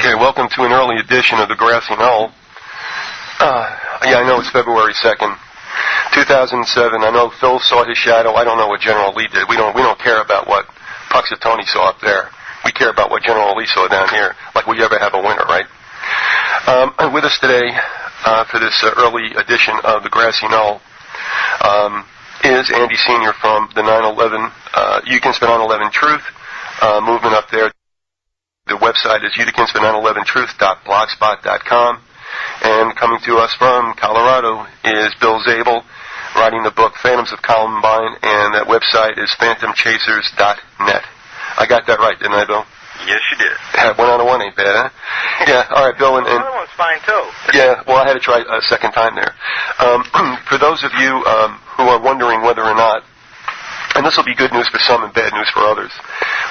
Okay, welcome to an early edition of the Grassy Knoll. I know it's February 2nd, 2007. I know Phil saw his shadow. I don't know what General Lee did. We don't care about what Puxatony saw up there. We care about what General Lee saw down here, like we ever have a winner, right? With us today for this early edition of the Grassy Knoll is Andy Sr. from the 9/11, Ukin's 9/11 Truth movement up there. The website is ukin's911truth.blogspot.com. And coming to us from Colorado is Bill Zabel, writing the book Phantoms of Columbine, and that website is phantomchasers.net. I got that right, didn't I, Bill? Yes, you did. 1 out of 1 ain't bad, huh? Yeah, all right, Bill. And the other one's fine, too. Yeah, well, I had to try a second time there. For those of you who are wondering whether or not, and this will be good news for some and bad news for others,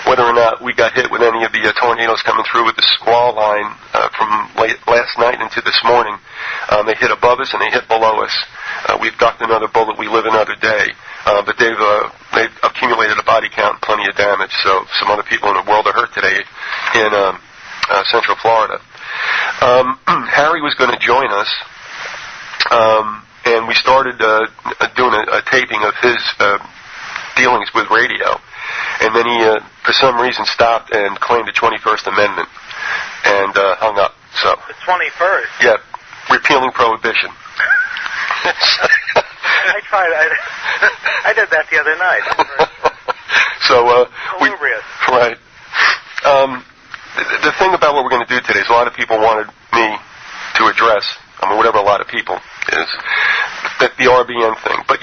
whether or not we got hit with any of the tornadoes coming through with the squall line from last night into this morning. They hit above us and they hit below us. We've ducked another bullet. We live another day. But they've accumulated a body count and plenty of damage. So some other people in the world are hurt today in Central Florida. Harry was going to join us, and we started doing a taping of his dealings with radio. And then he, for some reason, stopped and claimed the 21st Amendment and hung up. So the 21st? Yeah, repealing prohibition. I tried. I did that the other night. So right. The thing about what we're going to do today is a lot of people wanted me to address. Whatever a lot of people is the RBN thing. But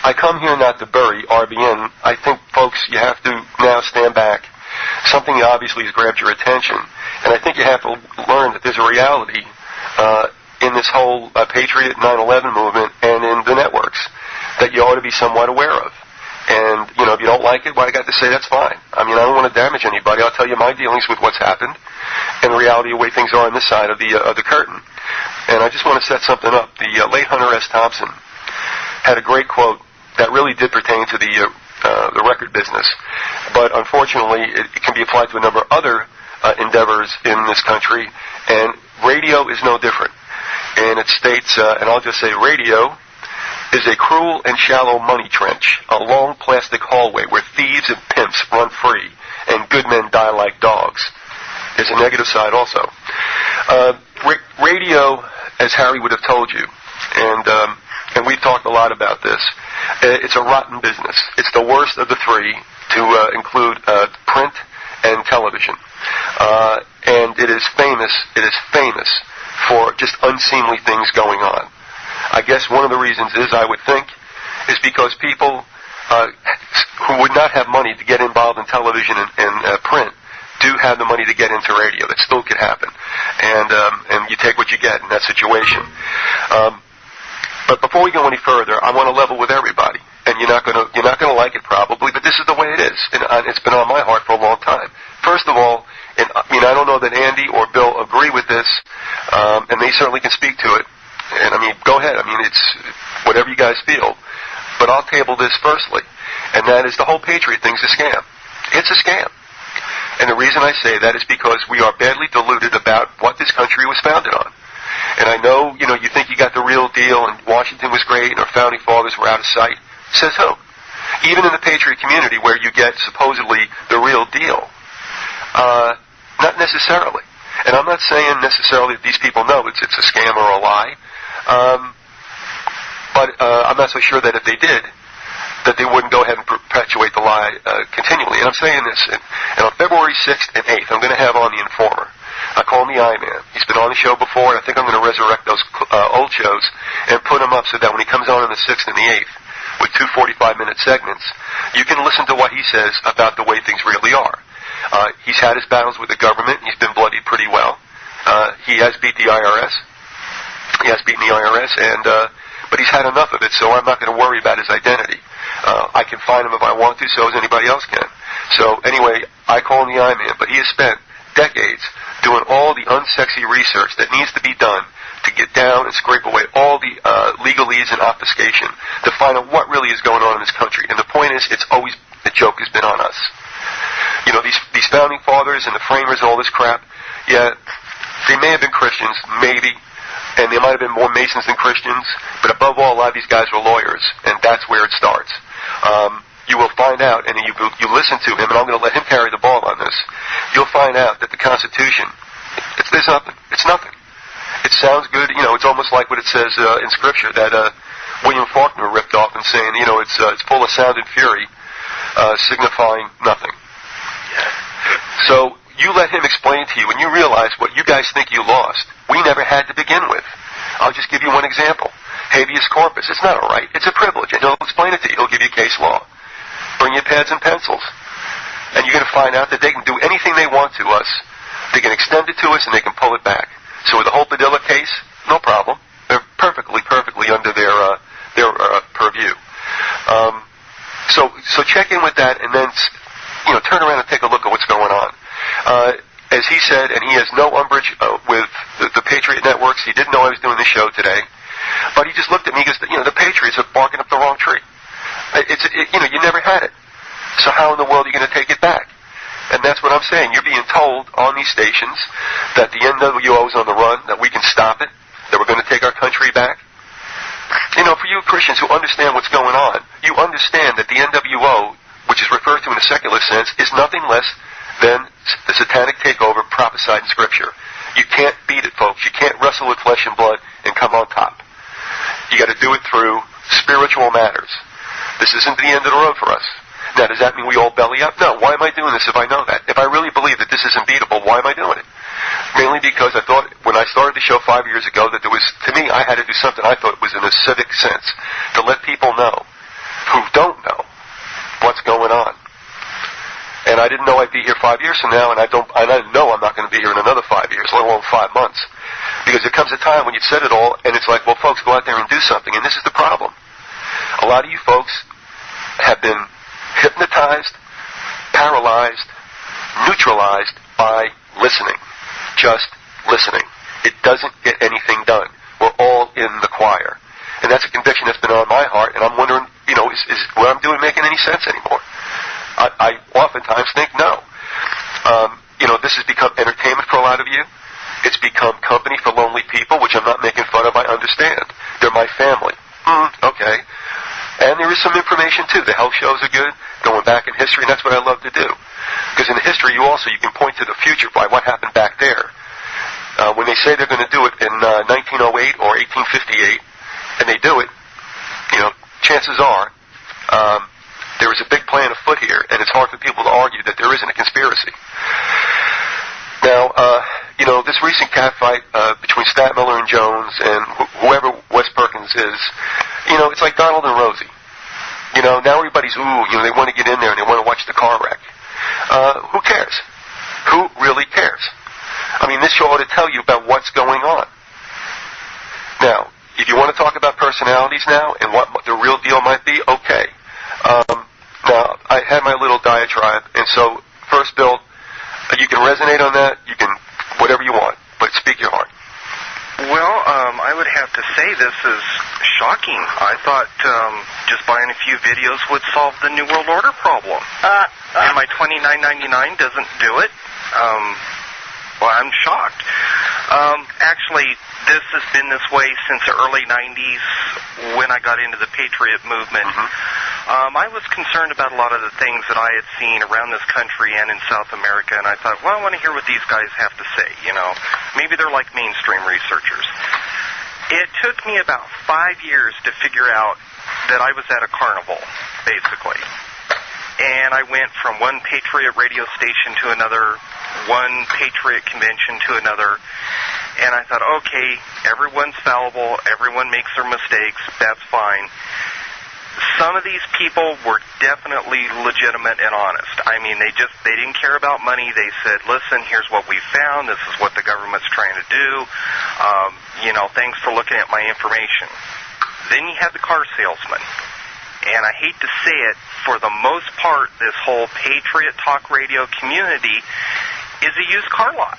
I come here not to bury RBN. I think, folks, you have to now stand back. Something obviously has grabbed your attention, and I think you have to learn that there's a reality in this whole Paytridiot 9/11 movement and in the networks that you ought to be somewhat aware of. And, if you don't like it, what I got to say, that's fine. I don't want to damage anybody. I'll tell you my dealings with what's happened and the reality of the way things are on this side of the curtain. And I just want to set something up. The late Hunter S. Thompson had a great quote that really did pertain to the record business. But unfortunately, it can be applied to a number of other endeavors in this country, and radio is no different. And it states, and I'll just say, radio is a cruel and shallow money trench, a long plastic hallway where thieves and pimps run free and good men die like dogs. There's a negative side also. Radio, as Harry would have told you, and we've talked a lot about this, it's a rotten business. It's the worst of the three, to include print and television. And it is famous for just unseemly things going on. I guess one of the reasons is, I would think, is because people who would not have money to get involved in television and print do have the money to get into radio. That still could happen. And you take what you get in that situation. But before we go any further, I want to level with everybody. And you're not gonna like it probably, but this is the way it is. And it's been on my heart for a long time. First of all, I don't know that Andy or Bill agree with this, and they certainly can speak to it. And go ahead. It's whatever you guys feel. But I'll table this firstly, and that is the whole Patriot thing's a scam. It's a scam. And the reason I say that is because we are badly deluded about what this country was founded on. And I know, you think you got the real deal, and Washington was great, and our founding fathers were out of sight. Says who? Even in the Patriot community, where you get supposedly the real deal, not necessarily. And I'm not saying necessarily that these people know it's a scam or a lie. But I'm not so sure that if they did, that they wouldn't go ahead and perpetuate the lie continually. And I'm saying this, and on February 6th and 8th, I'm going to have on the Informer. I call him the I-Man. He's been on the show before, and I think I'm going to resurrect those old shows and put him up so that when he comes on the 6th and the 8th with 2 45-minute segments, you can listen to what he says about the way things really are. He's had his battles with the government. He's been bloodied pretty well. He has beat the IRS. He has beaten the IRS, but he's had enough of it, so I'm not going to worry about his identity. I can find him if I want to, so as anybody else can. So anyway, I call him the I-Man, but he has spent decades doing all the unsexy research that needs to be done to get down and scrape away all the legalese and obfuscation to find out what really is going on in this country. And the point is, it's always, the joke has been on us. You know, these founding fathers and the framers and all this crap, yeah, they may have been Christians, maybe, and they might have been more Masons than Christians, but above all, a lot of these guys were lawyers, and that's where it starts. You will find out, and you listen to him, and I'm going to let him carry the ball on this, you'll find out that the Constitution, there's nothing. It's nothing. It sounds good, you know, it's almost like what it says in Scripture, that William Faulkner ripped off and saying, you know, it's full of sound and fury, signifying nothing. So you let him explain to you, and you realize what you guys think you lost, we never had to begin with. I'll just give you one example. Habeas corpus. It's not a right. It's a privilege. And he'll explain it to you. He'll give you case law. Bring your pads and pencils. And you're going to find out that they can do anything they want to us. They can extend it to us, and they can pull it back. So with the whole Padilla case, no problem. They're perfectly under their purview. So check in with that, and then, you know, turn around and take a look at what's going on. As he said, and he has no umbrage with the Patriot networks. He didn't know I was doing this show today, but he just looked at me and goes, you know, the Patriots are barking up the wrong tree. You know, you never had it. So how in the world are you going to take it back? And that's what I'm saying. You're being told on these stations that the NWO is on the run, that we can stop it, that we're going to take our country back. You know, for you Christians who understand what's going on, you understand that the NWO, which is referred to in a secular sense, is nothing less than the satanic takeover prophesied in Scripture. You can't beat it, folks. You can't wrestle with flesh and blood and come on top. You got to do it through spiritual matters. This isn't the end of the road for us. Now, does that mean we all belly up? No. Why am I doing this if I know that? If I really believe that this is unbeatable, why am I doing it? Mainly because I thought, when I started the show 5 years ago, that there was, to me, I had to do something I thought was in a civic sense, to let people know, who don't know, what's going on. And I didn't know I'd be here 5 years from now, and I know I'm not going to be here in another 5 years, let alone 5 months. Because there comes a time when you've said it all, and it's like, well, folks, go out there and do something. And this is the problem. A lot of you folks have been hypnotized, paralyzed, neutralized by listening. Just listening. It doesn't get anything done. We're all in the choir. And that's a conviction that's been on my heart, and I'm wondering, you know, is what I'm doing making any sense anymore? I oftentimes think no. You know, this has become entertainment for a lot of you. It's become company for lonely people, which I'm not making fun of. I understand. They're my family. Okay. And there is some information, too. The health shows are good, going back in history, and that's what I love to do. Because in history, you can point to the future by what happened back there. When they say they're going to do it in 1908 or 1858, and they do it, you know, chances are there is a big plan afoot here, and it's hard for people to argue that there isn't a conspiracy. Now, you know, this recent catfight between Stadtmiller and Jones and whoever Wes Perkins is, you know, it's like Donald and Rosie. You know, now everybody's, they want to get in there and they want to watch the car wreck. Who cares? Who really cares? I mean, this show ought to tell you about what's going on. Now, if you want to talk about personalities now and what the real deal might be, okay. Now, I had my little diatribe, and so, first, Bill, you can resonate on that, you can, whatever you want, but speak your heart. Well, I would have to say this is shocking. I thought just buying a few videos would solve the New World Order problem. And my $29.99 doesn't do it. Well, I'm shocked. Actually, this has been this way since the early 90s when I got into the Patriot movement. I was concerned about a lot of the things that I had seen around this country and in South America, and I thought, well, I want to hear what these guys have to say, you know. Maybe they're like mainstream researchers. It took me about 5 years to figure out that I was at a carnival, basically. And I went from one Patriot radio station to another, one Patriot convention to another, and I thought, okay, everyone's fallible, everyone makes their mistakes, that's fine. Some of these people were definitely legitimate and honest. I mean, they didn't care about money. They said, listen, here's what we found. This is what the government's trying to do. You know, thanks for looking at my information. Then you have the car salesman. And I hate to say it, for the most part, this whole Patriot Talk Radio community is a used car lot.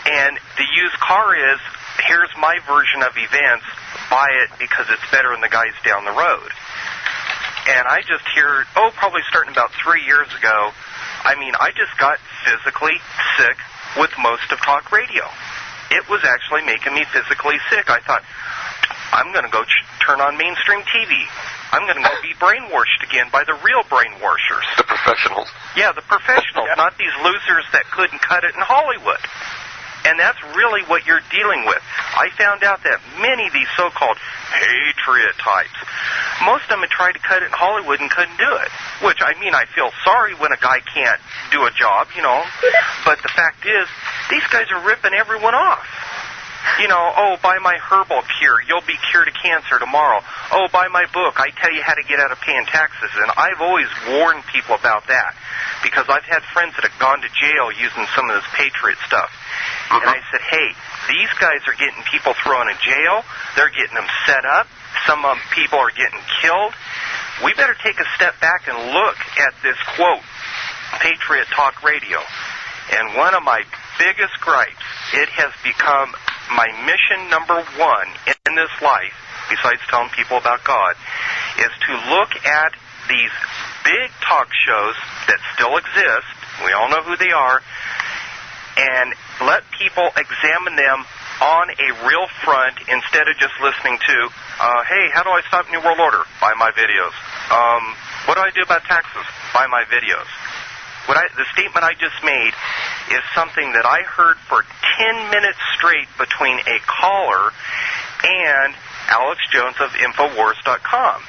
And the used car is, here's my version of events, buy it because it's better than the guys down the road. And I just hear, probably starting about 3 years ago, I mean, I just got physically sick with most of talk radio. It was actually making me physically sick. I thought, I'm going to go turn on mainstream TV. I'm going to go be brainwashed again by the real brainwashers. The professionals. Yeah, the professionals, not these losers that couldn't cut it in Hollywood. And that's really what you're dealing with. I found out that many of these so-called patriot types, most of them had tried to cut it in Hollywood and couldn't do it. Which, I mean, I feel sorry when a guy can't do a job, you know. But the fact is, these guys are ripping everyone off. You know, oh, buy my herbal cure, you'll be cured of cancer tomorrow. Oh, buy my book, I tell you how to get out of paying taxes. And I've always warned people about that, because I've had friends that have gone to jail using some of this patriot stuff. And I said, hey, these guys are getting people thrown in jail, they're getting them set up, some people are getting killed. We better take a step back and look at this quote, Patriot Talk Radio. And one of my biggest gripes, it has become my mission number one in this life, besides telling people about God, is to look at these big talk shows that still exist, we all know who they are, and let people examine them on a real front instead of just listening to, hey, how do I stop New World Order? Buy my videos. What do I do about taxes? Buy my videos. The statement I just made is something that I heard for 10 minutes straight between a caller and Alex Jones of Infowars.com.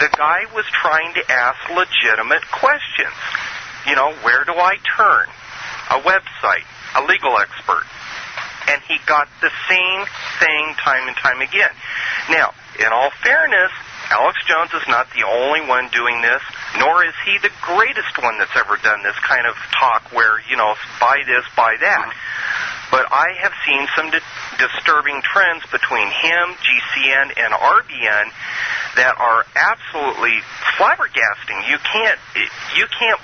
The guy was trying to ask legitimate questions. You know, where do I turn? A website, a legal expert. And he got the same thing time and time again. Now, in all fairness, Alex Jones is not the only one doing this, nor is he the greatest one that's ever done this kind of talk where, you know, buy this, buy that. But I have seen some disturbing trends between him, GCN, and RBN that are absolutely flabbergasting. You can't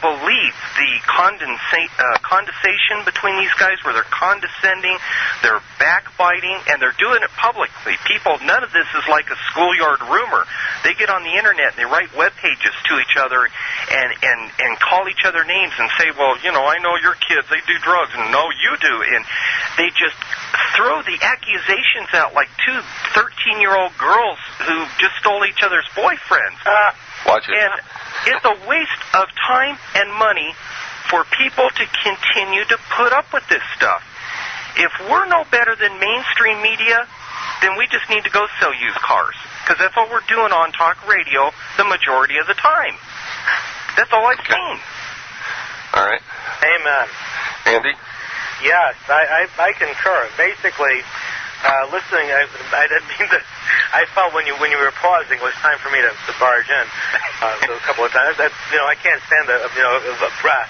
believe the condensation between these guys, where they're condescending, they're backbiting, and they're doing it publicly. People, none of this is like a schoolyard rumor. They get on the internet and they write web pages to each other and call each other names and say, well, you know, I know your kids, they do drugs, and no, you do. And they just throw the accusations out like two 13-year-old girls who just stole each other's boyfriends. Watch it. And it's a waste of time and money for people to continue to put up with this stuff. If we're no better than mainstream media, then we just need to go sell used cars, because that's what we're doing on talk radio the majority of the time. That's all I've seen. All right. Amen. Andy? Yes, I concur. Basically, listening, I didn't mean to. I felt when you were pausing, it was time for me to barge in a couple of times. That's, you know, I can't stand a breath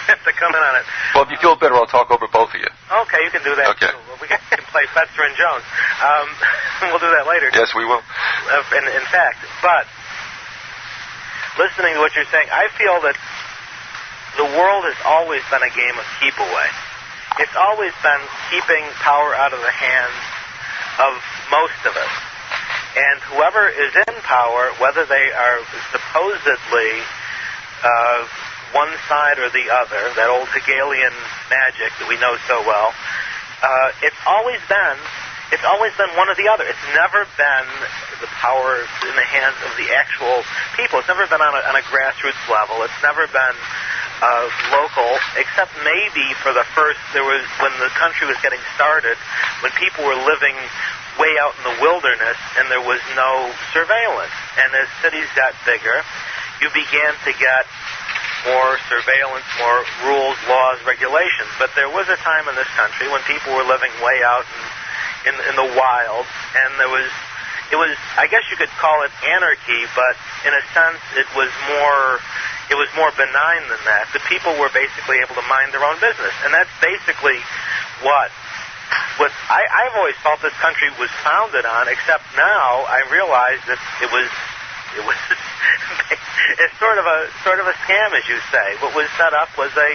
to come in on it. Well, if you feel better, I'll talk over both of you. Okay, you can do that. Okay. We can play Fetzer and Jones. We'll do that later. Yes, we will. In fact, but listening to what you're saying, I feel that the world has always been a game of keep away. It's always been keeping power out of the hands of most of us. And whoever is in power, whether they are supposedly one side or the other, that old Hegelian magic that we know so well, it's always been one or the other. It's never been the power in the hands of the actual people. It's never been on a grassroots level. It's never been local, except maybe for the first, when the country was getting started, when people were living way out in the wilderness and there was no surveillance. And as cities got bigger, you began to get more surveillance, more rules, laws, regulations. But there was a time in this country when people were living way out in the wild, and it was, I guess you could call it anarchy, but in a sense it was more benign than that. The people were basically able to mind their own business, and that's basically what I've always felt this country was founded on. Except now I realize that it was it's sort of a scam, as you say. What was set up was the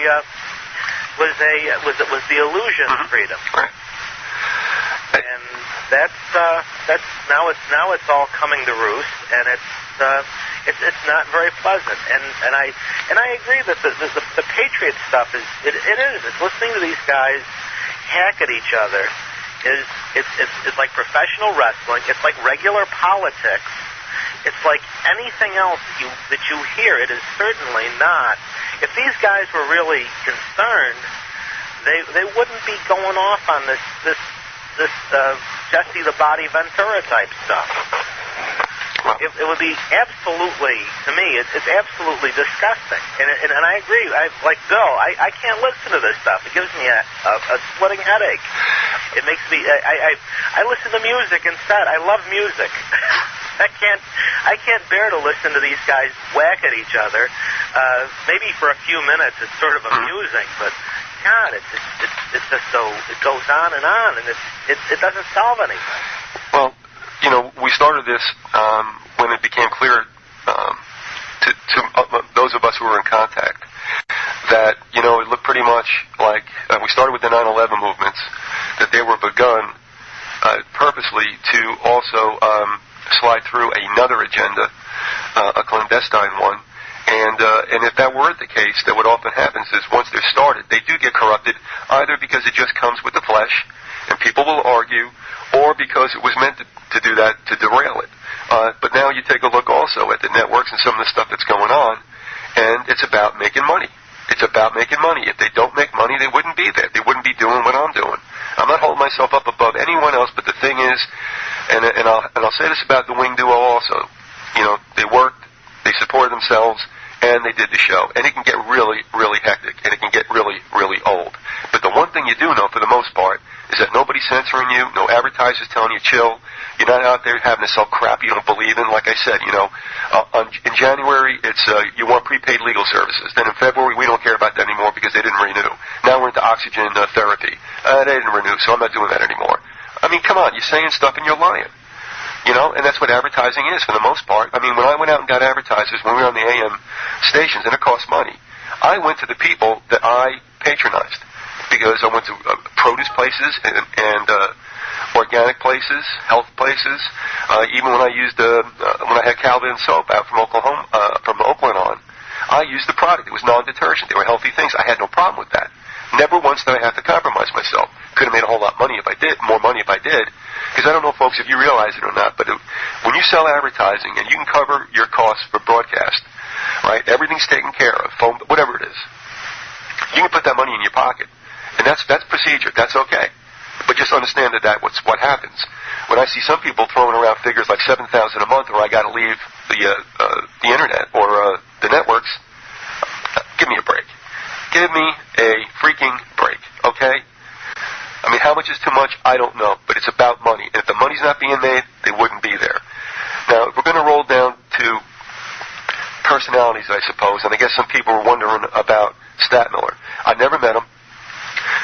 illusion of freedom. Right. And that's now it's all coming to roost, and it's not very pleasant. And I agree that the Patriot stuff is it's listening to these guys hack at each other. It's like professional wrestling. It's like regular politics. It's like anything else that you hear. It is certainly not. If these guys were really concerned, they wouldn't be going off on this Jesse the Body Ventura type stuff. It would be absolutely, to me, it's absolutely disgusting. And I agree. Like Bill, I can't listen to this stuff. It gives me a splitting headache. It makes me. I listen to music instead. I love music. I can't bear to listen to these guys whack at each other. Maybe for a few minutes it's sort of amusing, but God, it's just so it goes on, and it doesn't solve anything. Well, we started this when it became clear to those of us who were in contact that it looked pretty much like we started with the 9/11 movements, that they were begun purposely to also slide through another agenda, a clandestine one. And if that were the case, that what often happens is once they're started, they do get corrupted, either because it just comes with the flesh, and people will argue, or because it was meant to do that, to derail it. But now you take a look also at the networks and some of the stuff that's going on, and it's about making money. It's about making money. If they don't make money, they wouldn't be there. They wouldn't be doing what I'm doing. I'm not holding myself up above anyone else, but the thing is, and I'll say this about the Wing Duo also, they worked, they supported themselves, and they did the show. And it can get really, really hectic, and it can get really, really old. But the one thing you do know, for the most part, is that nobody's censoring you, no advertisers telling you chill. You're not out there having to sell crap you don't believe in. Like I said, in January, it's you want prepaid legal services. Then in February, we don't care about that anymore because they didn't renew. Now we're into oxygen therapy. They didn't renew, so I'm not doing that anymore. I mean, come on, you're saying stuff and you're lying. And that's what advertising is for the most part. I mean, when I went out and got advertisers when we were on the AM stations, and it cost money, I went to the people that I patronized, because I went to produce places and organic places, health places. Even when I used when I had Calvin soap out from Oakland on, I used the product. It was non-detergent. They were healthy things. I had no problem with that. Never once did I have to compromise myself. Could have made a whole lot more money if I did. Because I don't know, folks, if you realize it or not, but when you sell advertising and you can cover your costs for broadcast, right, everything's taken care of, phone, whatever it is, you can put that money in your pocket. And that's procedure. That's okay. But just understand that's what happens. When I see some people throwing around figures like $7,000 a month, or I got to leave the internet or the networks, give me a break. Give me a freaking break, okay? I mean, how much is too much? I don't know, but it's about money. And if the money's not being made, they wouldn't be there. Now, if we're going to roll down to personalities, I suppose, and I guess some people were wondering about Statmiller. I never met him,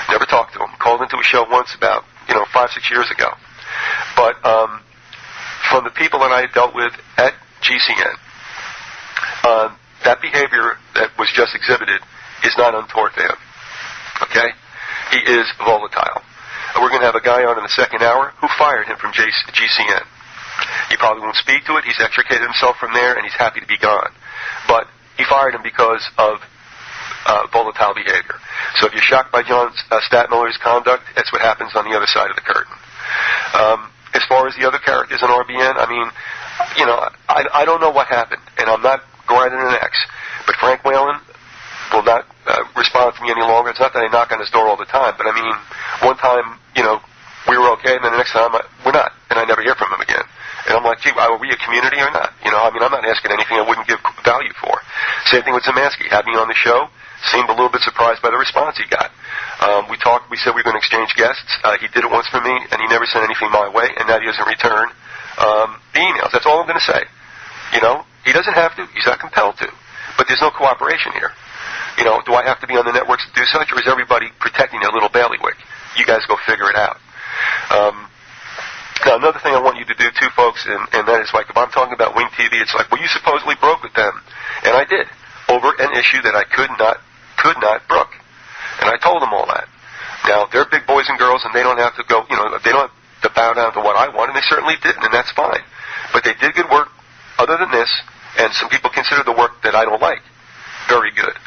never talked to him. Called into a show once about 5-6 years ago. But from the people that I dealt with at GCN, that behavior that was just exhibited is not untoward to him. Okay? He is volatile. We're going to have a guy on in the second hour who fired him from GCN. He probably won't speak to it. He's extricated himself from there, and he's happy to be gone. But he fired him because of volatile behavior. So if you're shocked by John Statmiller's conduct, that's what happens on the other side of the curtain. As far as the other characters in RBN, I mean, I don't know what happened, and I'm not grinding an X. But Frank Whalen will not respond to me any longer. It's not that I knock on his door all the time, but I mean, one time, we were okay, and then the next time, we're not, and I never hear from him again. And I'm like, gee, are we a community or not? I mean, I'm not asking anything I wouldn't give value for. Same thing with Zemansky. Had me on the show, seemed a little bit surprised by the response he got. We talked, we said we were going to exchange guests. He did it once for me, and he never sent anything my way, and now he doesn't return the emails. That's all I'm going to say. He doesn't have to. He's not compelled to. But there's no cooperation here. Do I have to be on the networks to do such, or is everybody protecting their little bailiwick? You guys go figure it out. Now, another thing I want you to do, too, folks, and that is, like, if I'm talking about Wing TV, it's like, well, you supposedly broke with them. And I did, over an issue that I could not brook. And I told them all that. Now, they're big boys and girls, and they don't have to go, they don't have to bow down to what I want, and they certainly didn't, and that's fine. But they did good work other than this, and some people consider the work that I don't like very good.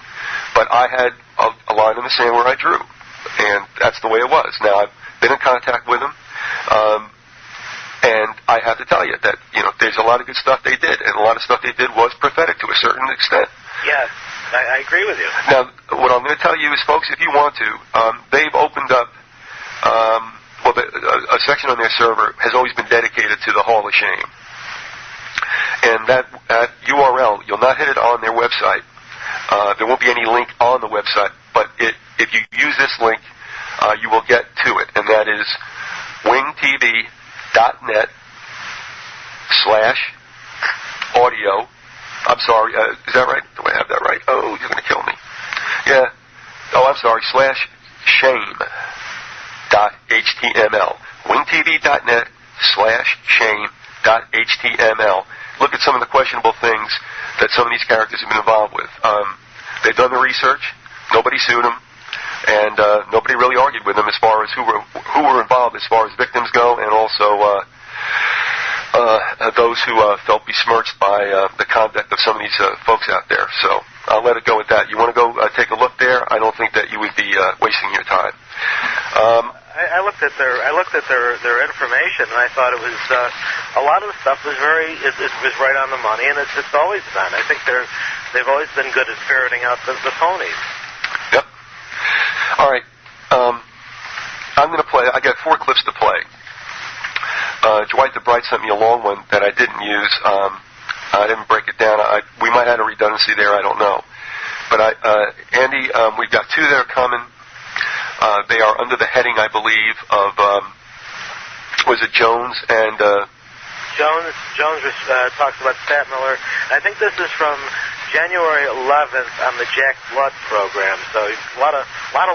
But I had a line in the sand where I drew, and that's the way it was. Now, I've been in contact with them, and I have to tell you that, there's a lot of good stuff they did, and a lot of stuff they did was prophetic to a certain extent. Yes, I agree with you. Now, what I'm going to tell you is, folks, if you want to, they've opened up, a section on their server has always been dedicated to the Hall of Shame. And that URL, you'll not hit it on their website. There won't be any link on the website, but if you use this link, you will get to it, and that is wingtv.net/audio. I'm sorry, is that right? Do I have that right? Oh, you're going to kill me. Yeah. Oh, I'm sorry, /shame.html. wingtv.net/shame.html. Look at some of the questionable things that some of these characters have been involved with. They've done the research. Nobody sued them, and nobody really argued with them as far as who were involved as far as victims go, and also those who felt besmirched by the conduct of some of these folks out there. So I'll let it go with that. You want to go take a look there? I don't think that you would be wasting your time. I looked at their information, and I thought it was a lot of the stuff was it was right on the money, and it's always been. I think they've always been good at ferreting out the phonies. Yep. All right. I'm going to play. I got 4 clips to play. Dwight the Bright sent me a long one that I didn't use. I didn't break it down. We might have a redundancy there. I don't know. But Andy, we've got 2 that are coming. They are under the heading, I believe, of was it Jones and Jones talks about Stat Miller. I think this is from January 11th on the Jack Blood program. So a lot of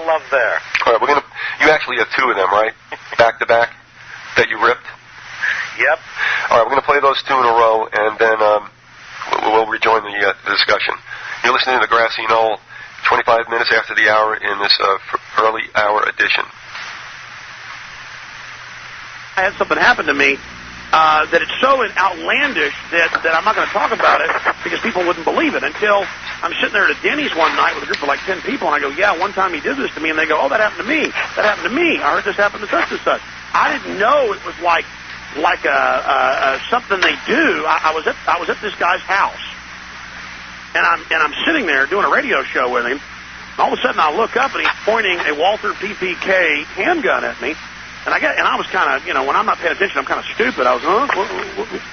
love there. All right, you actually have 2 of them, right? Back to back that you ripped. Yep. All right, we're going to play those 2 in a row, and then we'll rejoin the discussion. You're listening to the Grassy Knoll. 25 minutes after the hour in this early hour edition. I had something happen to me that it's so outlandish that I'm not going to talk about it because people wouldn't believe it until I'm sitting there at a Denny's one night with a group of like 10 people, and I go, yeah, one time he did this to me, and they go, oh, that happened to me. That happened to me. I heard this happen to such and such. I didn't know it was like something they do. I was at this guy's house. And I'm sitting there doing a radio show with him. All of a sudden, I look up, and he's pointing a Walther PPK handgun at me. And I was kind of, when I'm not paying attention, I'm kind of stupid. I was,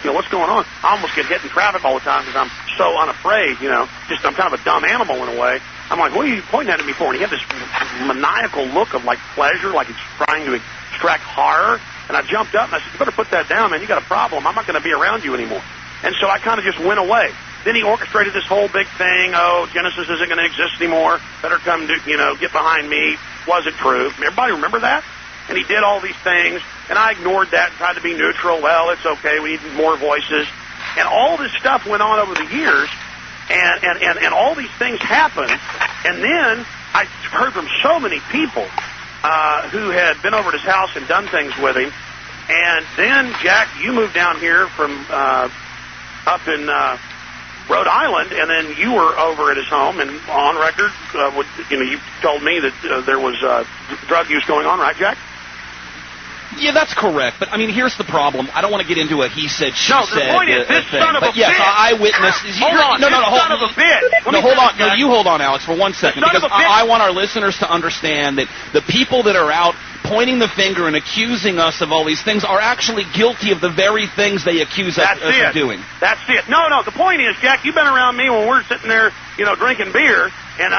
what's going on? I almost get hit in traffic all the time because I'm so unafraid, I'm kind of a dumb animal in a way. I'm like, what are you pointing at me for? And he had this maniacal look of, like, pleasure, like he's trying to extract horror. And I jumped up, and I said, you better put that down, man. You got a problem. I'm not going to be around you anymore. And so I kind of just went away. Then he orchestrated this whole big thing. Oh, Genesis isn't going to exist anymore. Better come to, get behind me. Wasn't true. Everybody remember that? And he did all these things, and I ignored that and tried to be neutral. Well, it's okay. We need more voices. And all this stuff went on over the years, and all these things happened. And then I heard from so many people who had been over at his house and done things with him. And then, Jack, you moved down here from up in Rhode Island, and then you were over at his home, and on record, you told me that there was drug use going on, right, Jack? Yeah, that's correct. But, here's the problem. I don't want to get into a he said, she said. No, the point is, this son of a bitch. Yes, I witnessed. Hold on, son of a bitch. No, hold on. No, you hold on, Alex, for 1 second. Because I want our listeners to understand that the people that are out pointing the finger and accusing us of all these things are actually guilty of the very things they accuse us of doing. That's it. No, the point is, Jack, you've been around me when we're sitting there, drinking beer, and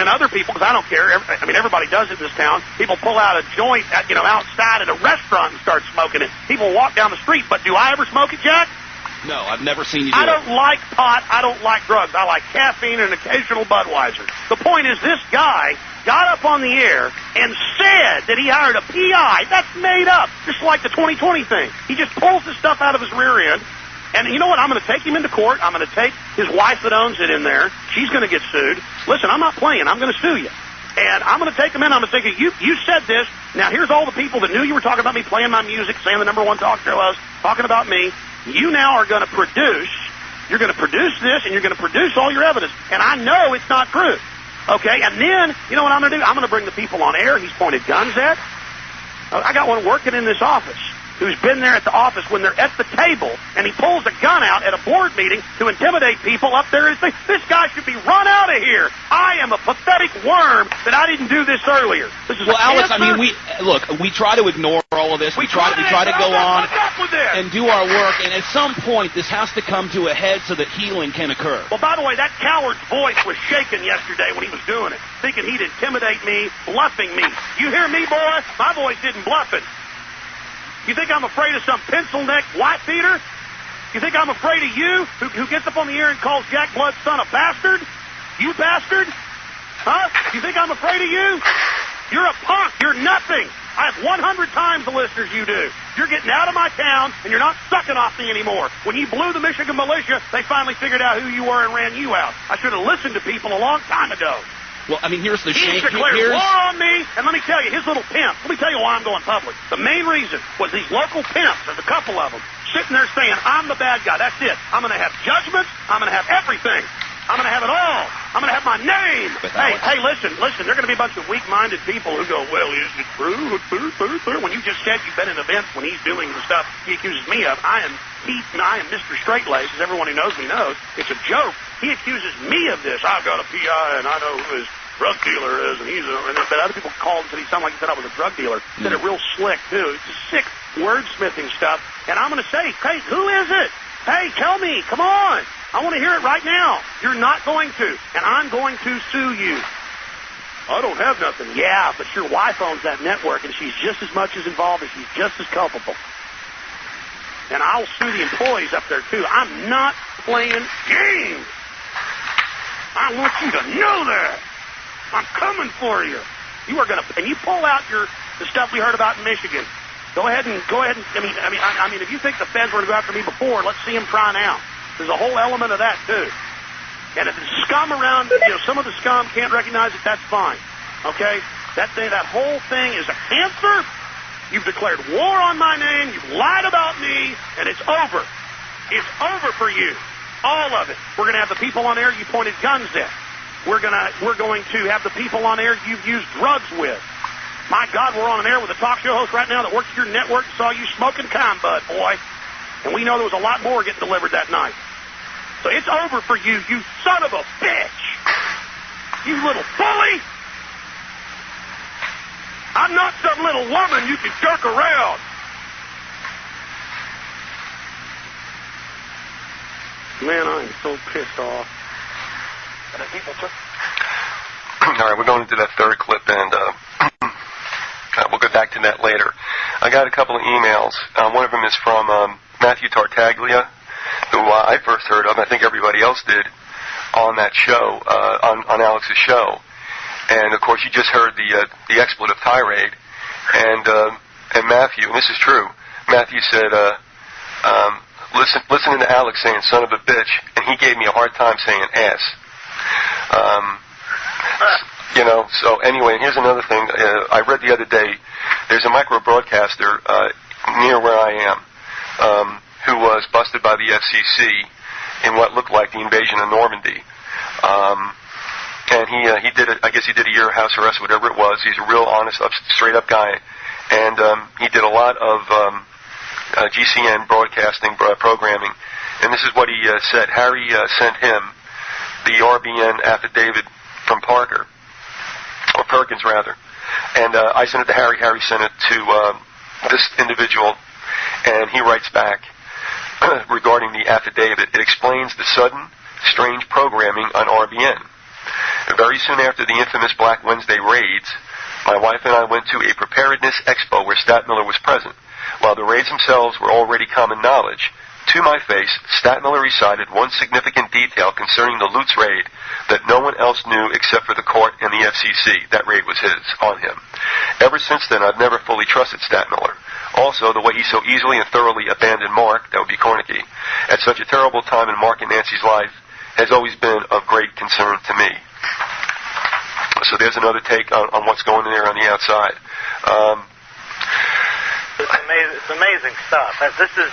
other people, because I don't care. Everybody does it in this town. People pull out a joint, outside at a restaurant and start smoking it. People walk down the street, but do I ever smoke it, Jack? No, I've never seen you do it. I don't like pot. I don't like drugs. I like caffeine and occasional Budweiser. The point is, this guy got up on the air and said that he hired a PI. That's made up, just like the 2020 thing. He just pulls this stuff out of his rear end. And you know what? I'm going to take him into court. I'm going to take his wife that owns it in there. She's going to get sued. Listen, I'm not playing. I'm going to sue you. And I'm going to take him in. I'm going to say, you said this. Now, here's all the people that knew you were talking about me, playing my music, saying the number one talk show was, talking about me. You now are going to produce, you're going to produce this, and you're going to produce all your evidence. And I know it's not true. Okay? And then, you know what I'm going to do? I'm going to bring the people on air he's pointed guns at. I got one working in this office who's been there at the office when they're at the table, and he pulls a gun out at a board meeting to intimidate people up there. This guy should be run out of here. I am a pathetic worm that I didn't do this earlier. This is Alex, I mean, we try to ignore all of this. We try to go on and do our work, and at some point this has to come to a head so that healing can occur. Well, by the way, that coward's voice was shaking yesterday when he was doing it, thinking he'd intimidate me, bluffing me. You hear me, boy? My voice didn't bluff it. You think I'm afraid of some pencil-necked white-beater? You think I'm afraid of you, who gets up on the air and calls Jack Blood's son a bastard? You bastard? Huh? You think I'm afraid of you? You're a punk. You're nothing. I have 100 times the listeners you do. You're getting out of my town, and you're not sucking off me anymore. When you blew the Michigan militia, they finally figured out who you were and ran you out. I should have listened to people a long time ago. Well, I mean, here's the shame. He declared war on me, and let me tell you, his little pimp, let me tell you why I'm going public. The main reason was these local pimps, there's a couple of them, sitting there saying, I'm the bad guy, that's it. I'm going to have judgments, I'm going to have everything. I'm going to have it all. I'm going to have my name. Hey, listen, there are going to be a bunch of weak-minded people who go, well, is it true? When you just said you've been in events when he's doing the stuff he accuses me of, I am Mr. Straight-Laced, as everyone who knows me knows. It's a joke. He accuses me of this. I've got a PI, and I know who his drug dealer is, and but other people called and said he sounded like he said I was a drug dealer. He said it real slick, too. It's just sick wordsmithing stuff. And I'm going to say, hey, who is it? Hey, tell me. Come on. I want to hear it right now. You're not going to, and I'm going to sue you. I don't have nothing. Yeah, but your wife owns that network, and she's just as much as involved, and she's just as culpable. And I'll sue the employees up there, too. I'm not playing games. I want you to know that. I'm coming for you. You are going to, and you pull out the stuff we heard about in Michigan. Go ahead and, I mean, if you think the feds were going to go after me before, let's see them try now. There's a whole element of that, too. And if the scum around, some of the scum can't recognize it, that's fine. Okay? That whole thing is a cancer. You've declared war on my name. You've lied about me, and it's over. It's over for you. All of it. We're going to have the people on air you pointed guns at. We're going to have the people on air you've used drugs with. My God, we're on an air with a talk show host right now that works at your network and saw you smoking bud, boy. And we know there was a lot more getting delivered that night. So it's over for you, you son of a bitch. You little bully. I'm not some little woman you can jerk around. Man, I am so pissed off. All right, we're going into that third clip, and we'll get back to that later. I got a couple of emails. One of them is from Matthew Tartaglia, who I first heard of, I think everybody else did, on that show, on Alex's show. And, of course, you just heard the expletive tirade. And Matthew, and this is true, Matthew said, listening to Alex saying son of a bitch, and he gave me a hard time saying ass. So anyway, here's another thing. I read the other day, there's a micro-broadcaster near where I am who was busted by the FCC in what looked like the invasion of Normandy. And he did it. I guess he did a year of house arrest, whatever it was. He's a real honest, straight up guy, and he did a lot of GCN broadcasting programming. And this is what he said. Harry sent him the RBN affidavit from Parker, or Perkins rather, and I sent it to Harry. Harry sent it to this individual, and he writes back regarding the affidavit. It explains the sudden, strange programming on RBN. Very soon after the infamous Black Wednesday raids, my wife and I went to a preparedness expo where Stadtmiller was present. While the raids themselves were already common knowledge, to my face, Stadtmiller recited one significant detail concerning the Lutz raid that no one else knew except for the court and the FCC. That raid was on him. Ever since then, I've never fully trusted Stadtmiller. Also, the way he so easily and thoroughly abandoned Mark, that would be Kornicki, at such a terrible time in Mark and Nancy's life, has always been of great concern to me. So there's another take on what's going in there on the outside. It's amazing stuff. This is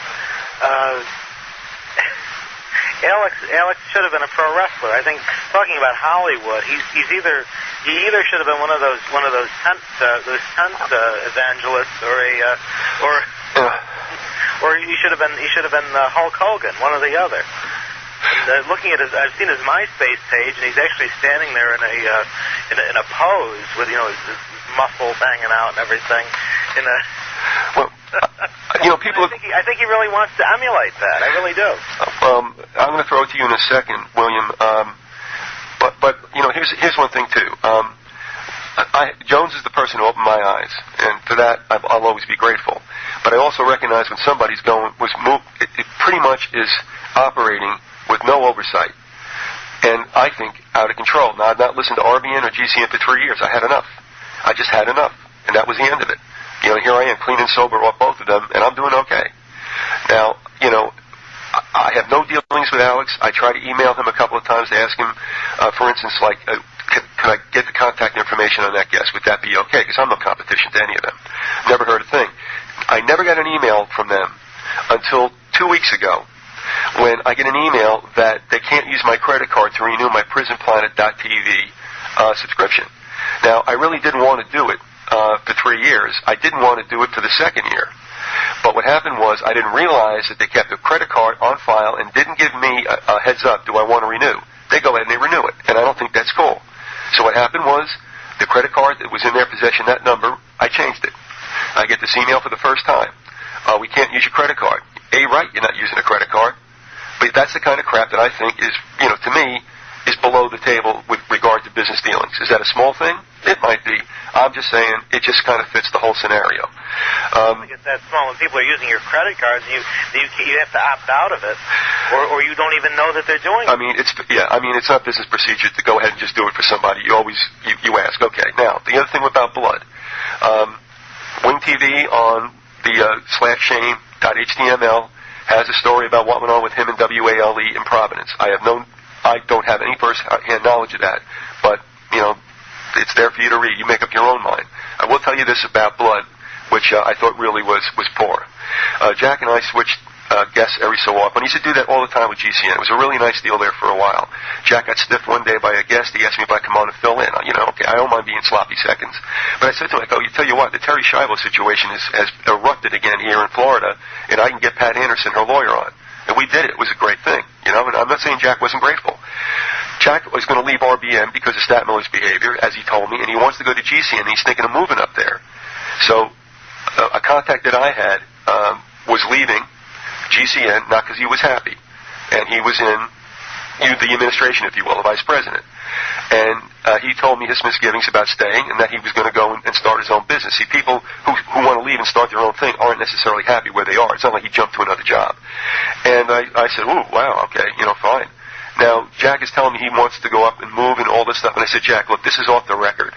Alex should have been a pro wrestler. I think talking about Hollywood, he either should have been one of those tent evangelists or he should have been Hulk Hogan, one or the other. And, looking at I've seen his MySpace page, and he's actually standing there in a pose with his muscles hanging out and everything. People. I think he really wants to emulate that. I really do. I'm going to throw it to you in a second, William. But here's one thing too. Jones is the person who opened my eyes, and for that I'll always be grateful. But I also recognize when somebody's it pretty much is operating with no oversight, and I think out of control. Now, I've not listened to RBN or GCN for 3 years. I had enough. I just had enough, and that was the end of it. Here I am, clean and sober off both of them, and I'm doing okay. Now, I have no dealings with Alex. I tried to email him a couple of times to ask him, for instance, can I get the contact information on that guest? Would that be okay? Because I'm no competition to any of them. Never heard a thing. I never got an email from them until 2 weeks ago, when I get an email that they can't use my credit card to renew my PrisonPlanet.tv subscription. Now, I really didn't want to do it for 3 years. I didn't want to do it for the second year. But what happened was I didn't realize that they kept a credit card on file and didn't give me a heads up, do I want to renew? They go ahead and they renew it, and I don't think that's cool. So what happened was the credit card that was in their possession, that number, I changed it. I get this email for the first time. We can't use your credit card. Right, you're not using a credit card. But that's the kind of crap that I think is, to me, is below the table with regard to business dealings. Is that a small thing? It might be. I'm just saying it just kind of fits the whole scenario. It's that small. When people are using your credit cards, you have to opt out of it, or you don't even know that they're doing it. It's not business procedure to go ahead and just do it for somebody. You always you ask. Okay. Now the other thing about blood, Wing TV on the /shame.html has a story about what went on with him and WALE in Providence. I don't have any first-hand knowledge of that, but it's there for you to read. You make up your own mind. I will tell you this about blood, which I thought really was poor. Jack and I switched guests every so often. He used to do that all the time with GCN. It was a really nice deal there for a while. Jack got stiffed one day by a guest. He asked me if I'd come on and fill in. Okay, I don't mind being sloppy seconds. But I said to him, you tell you what, the Terry Schiavo situation has erupted again here in Florida, and I can get Pat Anderson, her lawyer, on. And we did it. It was a great thing, and I'm not saying Jack wasn't grateful. Jack was going to leave RBN because of Stat Miller's behavior, as he told me, and he wants to go to GCN, and he's thinking of moving up there. So a contact that I had was leaving GCN, not because he was happy, and he was in the administration, if you will, the vice president. And he told me his misgivings about staying and that he was going to go and start his own business. See, people who want to leave and start their own thing aren't necessarily happy where they are. It's not like he jumped to another job. And I said, ooh, wow, okay, fine. Now, Jack is telling me he wants to go up and move and all this stuff. And I said, Jack, look, this is off the record.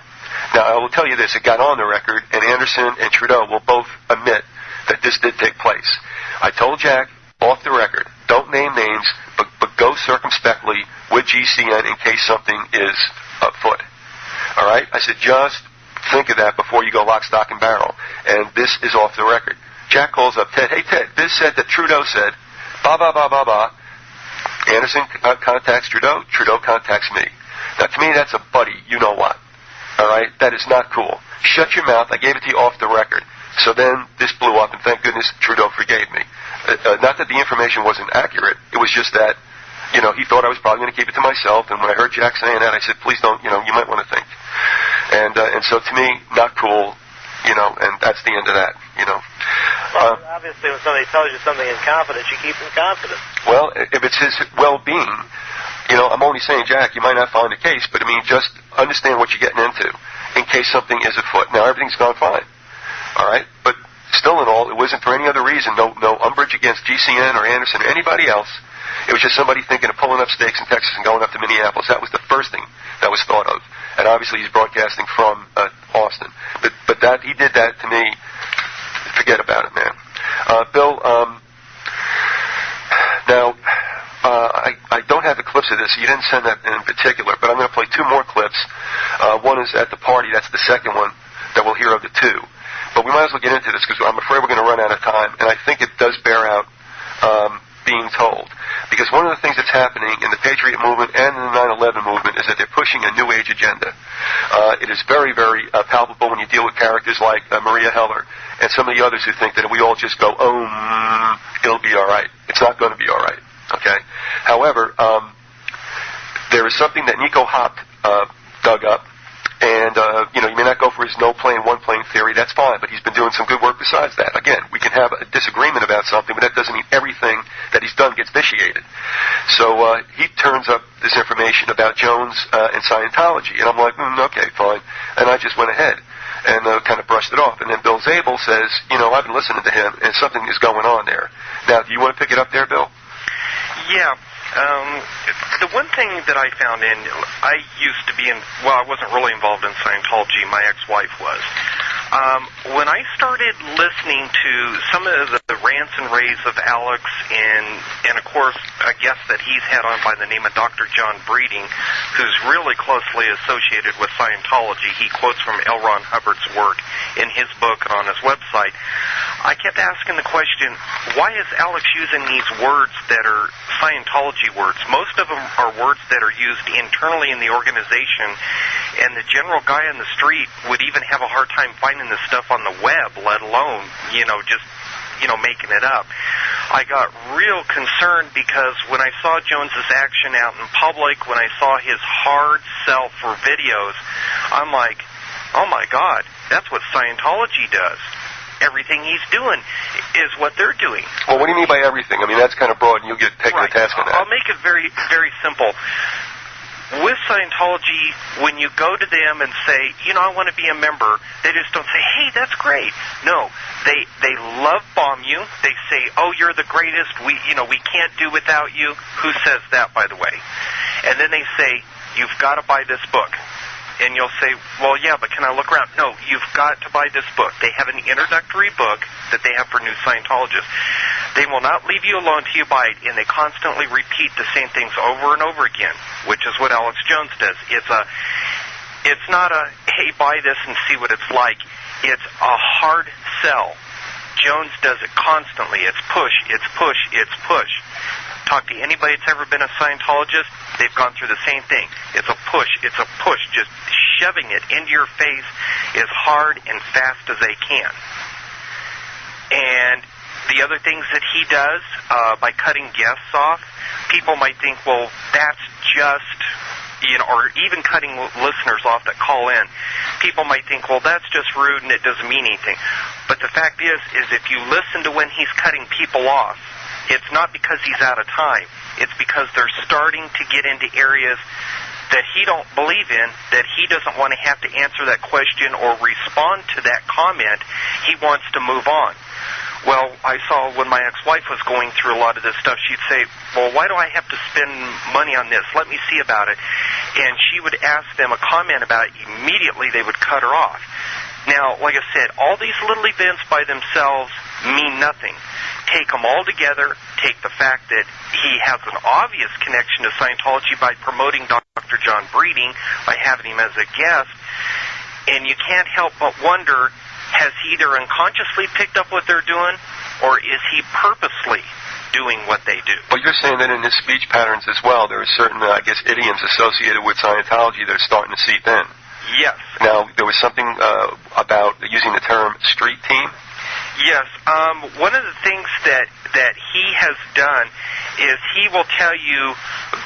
Now, I will tell you this. It got on the record, and Anderson and Trudeau will both admit that this did take place. I told Jack, off the record, don't name names, but go circumspectly with GCN in case something is afoot. All right? I said, just think of that before you go lock, stock, and barrel. And this is off the record. Jack calls up Ted. Hey, Ted, this said that Trudeau said, ba, ba, ba, ba, ba. Anderson contacts Trudeau. Trudeau contacts me. Now, to me, that's a buddy. You know what? All right? That is not cool. Shut your mouth. I gave it to you off the record. So then this blew up, and thank goodness Trudeau forgave me. Not that the information wasn't accurate. It was just that, he thought I was probably going to keep it to myself. And when I heard Jack saying that, I said, please don't, you might want to think. And so to me, not cool, and that's the end of that, Well, obviously when somebody tells you something in confidence, you keep them confident. Well, if it's his well-being, I'm only saying, Jack, you might not find a case, but just understand what you're getting into in case something is afoot. Now, everything's gone fine. All right? But still in all, it wasn't for any other reason. No umbrage against GCN or Anderson or anybody else. It was just somebody thinking of pulling up stakes in Texas and going up to Minneapolis. That was the first thing that was thought of. And obviously he's broadcasting from Austin. But that he did that to me. Forget about it, man. Bill, now, I don't have the clips of this. You didn't send that in particular, but I'm going to play two more clips One is at the party. That's the second one that we'll hear of the two. But we might as well get into this because I'm afraid we're going to run out of time. And I think it does bear out being told. Because one of the things that's happening in the Patriot movement and in the 9/11 movement is that they're pushing a New Age agenda. It is very, very palpable when you deal with characters like Maria Heller and some of the others who think that if we all just go, it'll be all right. It's not going to be all right. Okay? However, there is something that Nico Haupt dug up. And, you may not go for his no plane, one plane theory. That's fine, but he's been doing some good work besides that. Again, we can have a disagreement about something, but that doesn't mean everything that he's done gets vitiated. So he turns up this information about Jones and Scientology. And I'm like, okay, fine. And I just went ahead and kind of brushed it off. And then Bill Zabel says, I've been listening to him, and something is going on there. Now, do you want to pick it up there, Bill? Yeah. The one thing that I found I used to be I wasn't really involved in Scientology. My ex-wife was. When I started listening to some of the rants and raves of Alex and of course, a guest that he's had on by the name of Dr. John Breeding, who's really closely associated with Scientology. He quotes from L. Ron Hubbard's work in his book and on his website. I kept asking the question, why is Alex using these words that are Scientology words? Most of them are words that are used internally in the organization, and the general guy on the street would even have a hard time finding this stuff on the web, let alone, just making it up. I got real concerned because when I saw Jones's action out in public, when I saw his hard sell for videos, I'm like, oh my God, that's what Scientology does. Everything he's doing is what they're doing. Well, what do you mean by everything? I mean, that's kind of broad, and you'll get taken to task on that. I'll make it very, very simple. With Scientology, when you go to them and say, I want to be a member, they just don't say, hey, that's great. No, they love bomb you. They say, oh, you're the greatest. We can't do without you. Who says that, by the way? And then they say, you've got to buy this book. And you'll say, well, yeah, but can I look around? No, you've got to buy this book. They have an introductory book that they have for new Scientologists. They will not leave you alone till you buy it, and they constantly repeat the same things over and over again, which is what Alex Jones does. It's not a, hey, buy this and see what it's like. It's a hard sell. Jones does it constantly. It's push, it's push, it's push. Talk to anybody that's ever been a Scientologist, they've gone through the same thing. It's a push, just shoving it into your face as hard and fast as they can. And the other things that he does, by cutting guests off, people might think, well, that's just, or even cutting listeners off that call in. People might think, well, that's just rude and it doesn't mean anything. But the fact is if you listen to when he's cutting people off, it's not because he's out of time. It's because they're starting to get into areas that he don't believe in, that he doesn't want to have to answer that question or respond to that comment. He wants to move on. Well, I saw when my ex-wife was going through a lot of this stuff, she'd say, well, why do I have to spend money on this? Let me see about it. And she would ask them a comment about it. Immediately they would cut her off. Now, like I said, all these little events by themselves mean nothing. Take them all together, take the fact that he has an obvious connection to Scientology by promoting Dr. John Breeding, by having him as a guest, and you can't help but wonder, has he either unconsciously picked up what they're doing, or is he purposely doing what they do? Well, you're saying that in his speech patterns as well, there are certain, idioms associated with Scientology that are starting to seep in. Yes. Now, there was something about using the term street team. Yes. One of the things that he has done is he will tell you,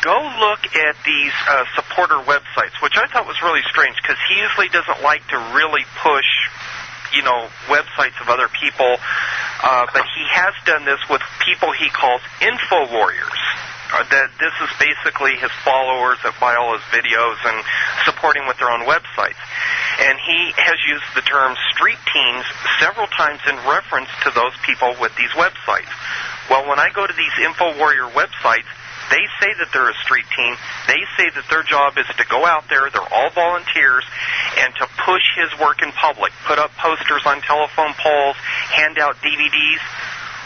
go look at these supporter websites, which I thought was really strange because he usually doesn't like to really push, websites of other people, but he has done this with people he calls info warriors. That this is basically his followers that buy all his videos and supporting with their own websites. And he has used the term street teams several times in reference to those people with these websites. Well, when I go to these info warrior websites, they say that they're a street team. They say that their job is to go out there, they're all volunteers, and to push his work in public, put up posters on telephone poles, hand out DVDs.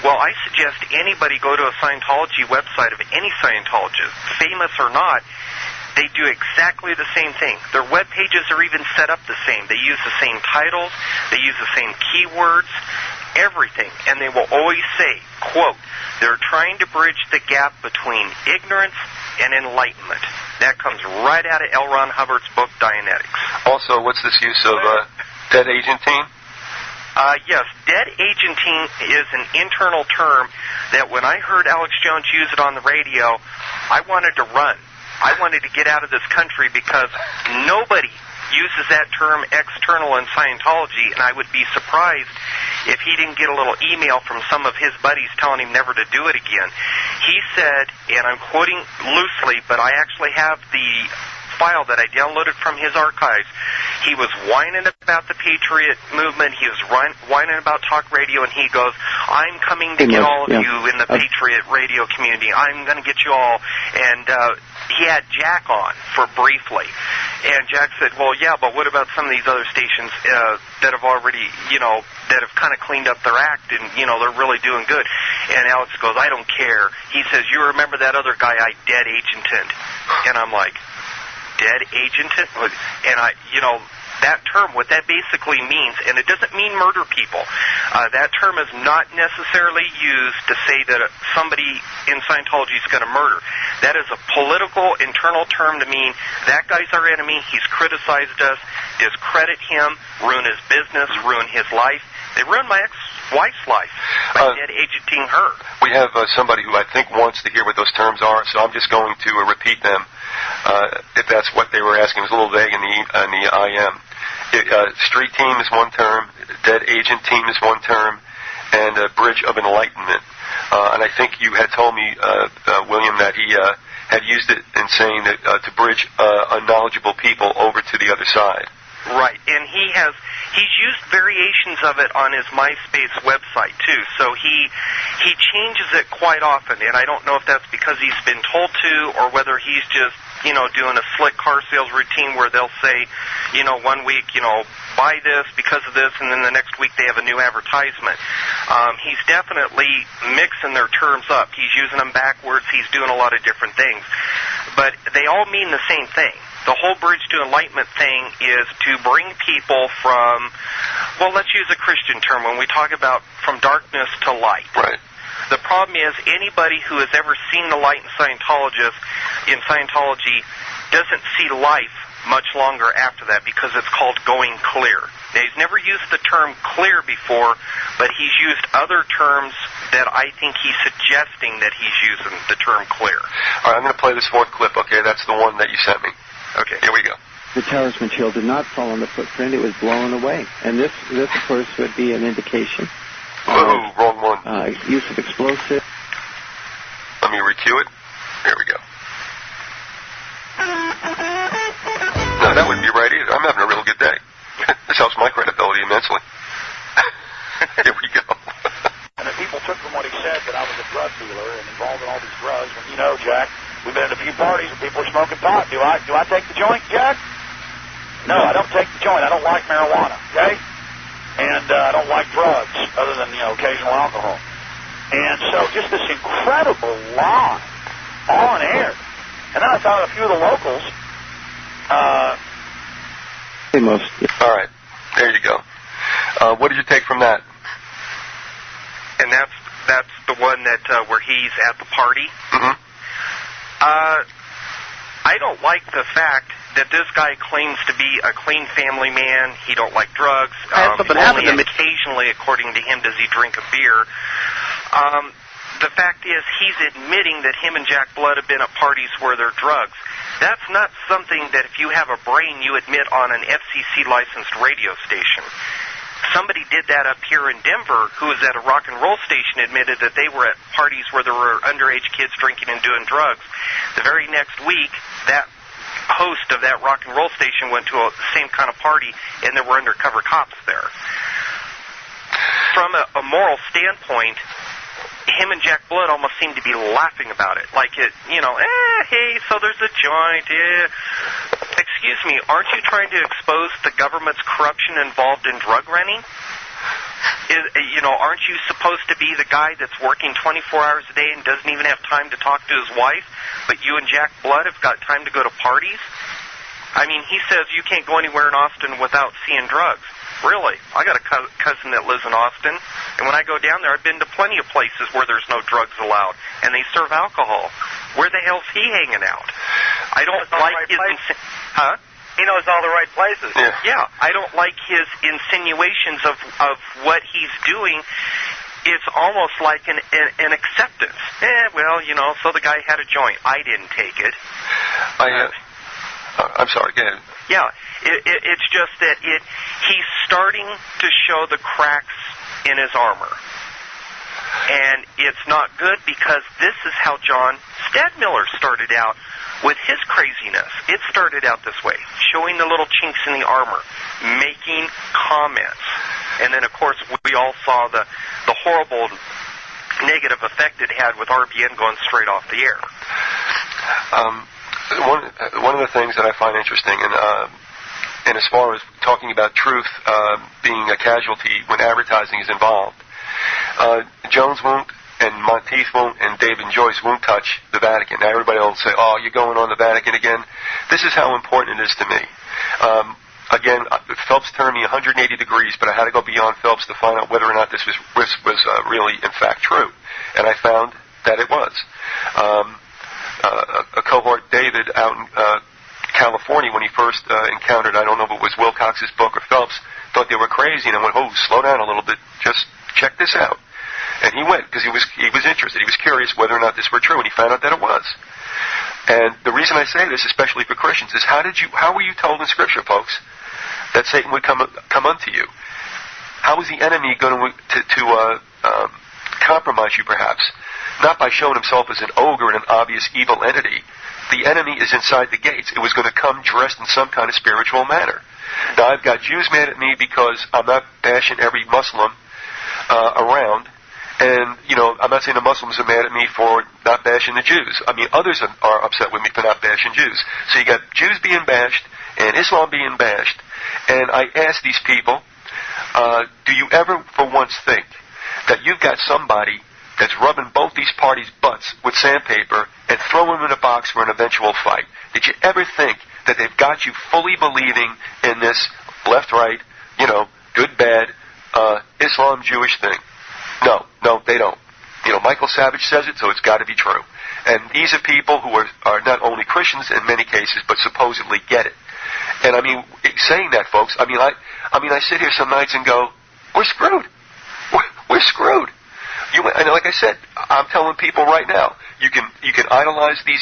Well, I suggest anybody go to a Scientology website of any Scientologist, famous or not. They do exactly the same thing. Their web pages are even set up the same. They use the same titles. They use the same keywords, everything. And they will always say, quote, they're trying to bridge the gap between ignorance and enlightenment. That comes right out of L. Ron Hubbard's book, Dianetics. Also, what's this use of dead agenting? Yes, dead agenting is an internal term that when I heard Alex Jones use it on the radio, I wanted to run. I wanted to get out of this country because nobody uses that term external in Scientology, and I would be surprised if he didn't get a little email from some of his buddies telling him never to do it again. He said, and I'm quoting loosely, but I actually have the file that I downloaded from his archives. He was whining about the Patriot movement. He was whining about talk radio, and he goes, I'm coming to get all of you in the Patriot radio community. I'm going to get you all. And he had Jack on for briefly. And Jack said, well, yeah, but what about some of these other stations that have already, that have kind of cleaned up their act and, they're really doing good? And Alex goes, I don't care. He says, you remember that other guy I dead agented? And I'm like, dead agented? And that term, what that basically means, and it doesn't mean murder people. That term is not necessarily used to say that somebody in Scientology is going to murder. That is a political, internal term to mean that guy's our enemy, he's criticized us, discredit him, ruin his business, ruin his life. They ruined my ex-wife's life by dead agenting her. We have somebody who I think wants to hear what those terms are, so I'm just going to repeat them. If that's what they were asking, it was a little vague in the IM. Street team is one term, dead agent team is one term, and bridge of enlightenment. And I think you had told me, William, that he had used it in saying that to bridge unknowledgeable people over to the other side. Right, and he's used variations of it on his MySpace website too. So he changes it quite often, and I don't know if that's because he's been told to or whether he's just doing a slick car sales routine where they'll say, 1 week, buy this because of this, and then the next week they have a new advertisement. He's definitely mixing their terms up. He's using them backwards. He's doing a lot of different things. But they all mean the same thing. The whole bridge to enlightenment thing is to bring people from, well, let's use a Christian term when we talk about from darkness to light. Right. The problem is anybody who has ever seen the light in Scientology doesn't see life much longer after that because it's called going clear. Now, he's never used the term clear before, but he's used other terms that I think he's suggesting that he's using the term clear. All right, I'm going to play this fourth clip, okay? That's the one that you sent me. Okay, here we go. The terrorist material did not fall on the footprint. It was blown away. And this of course, would be an indication. Oh, wrong one. Use of explosive. Let me recue it. Here we go. No, that wouldn't be right either. I'm having a real good day. This helps my credibility immensely. Here we go. And then people took from what he said that I was a drug dealer and involved in all these drugs. When Jack, we've been at a few parties and people are smoking pot. Do I take the joint, Jack? No, I don't take the joint. I don't like marijuana, okay? And I don't like drugs other than, occasional alcohol. And so just this incredible lie on air. And then I found a few of the locals. All right, there you go. What did you take from that? And that's the one that where he's at the party. Mm-hmm. I don't like the fact that this guy claims to be a clean family man. He don't like drugs. Only occasionally, according to him, does he drink a beer. The fact is, he's admitting that him and Jack Blood have been at parties where there are drugs. That's not something that if you have a brain, you admit on an FCC-licensed radio station. Somebody did that up here in Denver who was at a rock and roll station, admitted that they were at parties where there were underage kids drinking and doing drugs. The very next week, that host of that rock and roll station went to the same kind of party, and there were undercover cops there. From a moral standpoint, him and Jack Blood almost seem to be laughing about it. Like hey, so there's a joint, Excuse me, aren't you trying to expose the government's corruption involved in drug running? Aren't you supposed to be the guy that's working 24 hours a day and doesn't even have time to talk to his wife, but you and Jack Blood have got time to go to parties? I mean, he says you can't go anywhere in Austin without seeing drugs. Really? I got a cousin that lives in Austin, and when I go down there, I've been to plenty of places where there's no drugs allowed, and they serve alcohol. Where the hell's he hanging out? I don't like his... Huh? He knows all the right places. Yeah, I don't like his insinuations of what he's doing. It's almost like an acceptance. So the guy had a joint. I didn't take it. I'm sorry, go ahead. Yeah, it's just that he's starting to show the cracks in his armor. And it's not good because this is how John Stadmiller started out with his craziness. It started out this way, showing the little chinks in the armor, making comments. And then, of course, we all saw the horrible negative effect it had with RBN going straight off the air. One of the things that I find interesting, and as far as talking about truth being a casualty when advertising is involved, Jones won't, and Monteith won't, and Dave and Joyce won't touch the Vatican. Now everybody will say, "Oh, you're going on the Vatican again." This is how important it is to me. Again, Phelps turned me 180 degrees, but I had to go beyond Phelps to find out whether or not this was really, in fact, true. And I found that it was. A cohort, David, out in California, when he first encountered, I don't know if it was Wilcox's book or Phelps, thought they were crazy, and I went, "Oh, slow down a little bit, just check this out." And he went because he was interested. He was curious whether or not this were true, and he found out that it was. And the reason I say this, especially for Christians, is how were you told in Scripture, folks, that Satan would come unto you? How is the enemy going to compromise you, perhaps? Not by showing himself as an ogre and an obvious evil entity. The enemy is inside the gates. It was going to come dressed in some kind of spiritual manner. Now, I've got Jews mad at me because I'm not bashing every Muslim around. And, I'm not saying the Muslims are mad at me for not bashing the Jews. I mean, others are upset with me for not bashing Jews. So you got Jews being bashed and Islam being bashed. And I ask these people, do you ever for once think that you've got somebody that's rubbing both these parties' butts with sandpaper and throwing them in a box for an eventual fight? Did you ever think that they've got you fully believing in this left-right, good, bad, Islam-Jewish thing? No, they don't. Michael Savage says it, so it's got to be true. And these are people who are not only Christians in many cases, but supposedly get it. And I mean, saying that, folks, I sit here some nights and go, we're screwed. We're screwed. And like I said, I'm telling people right now, you can idolize these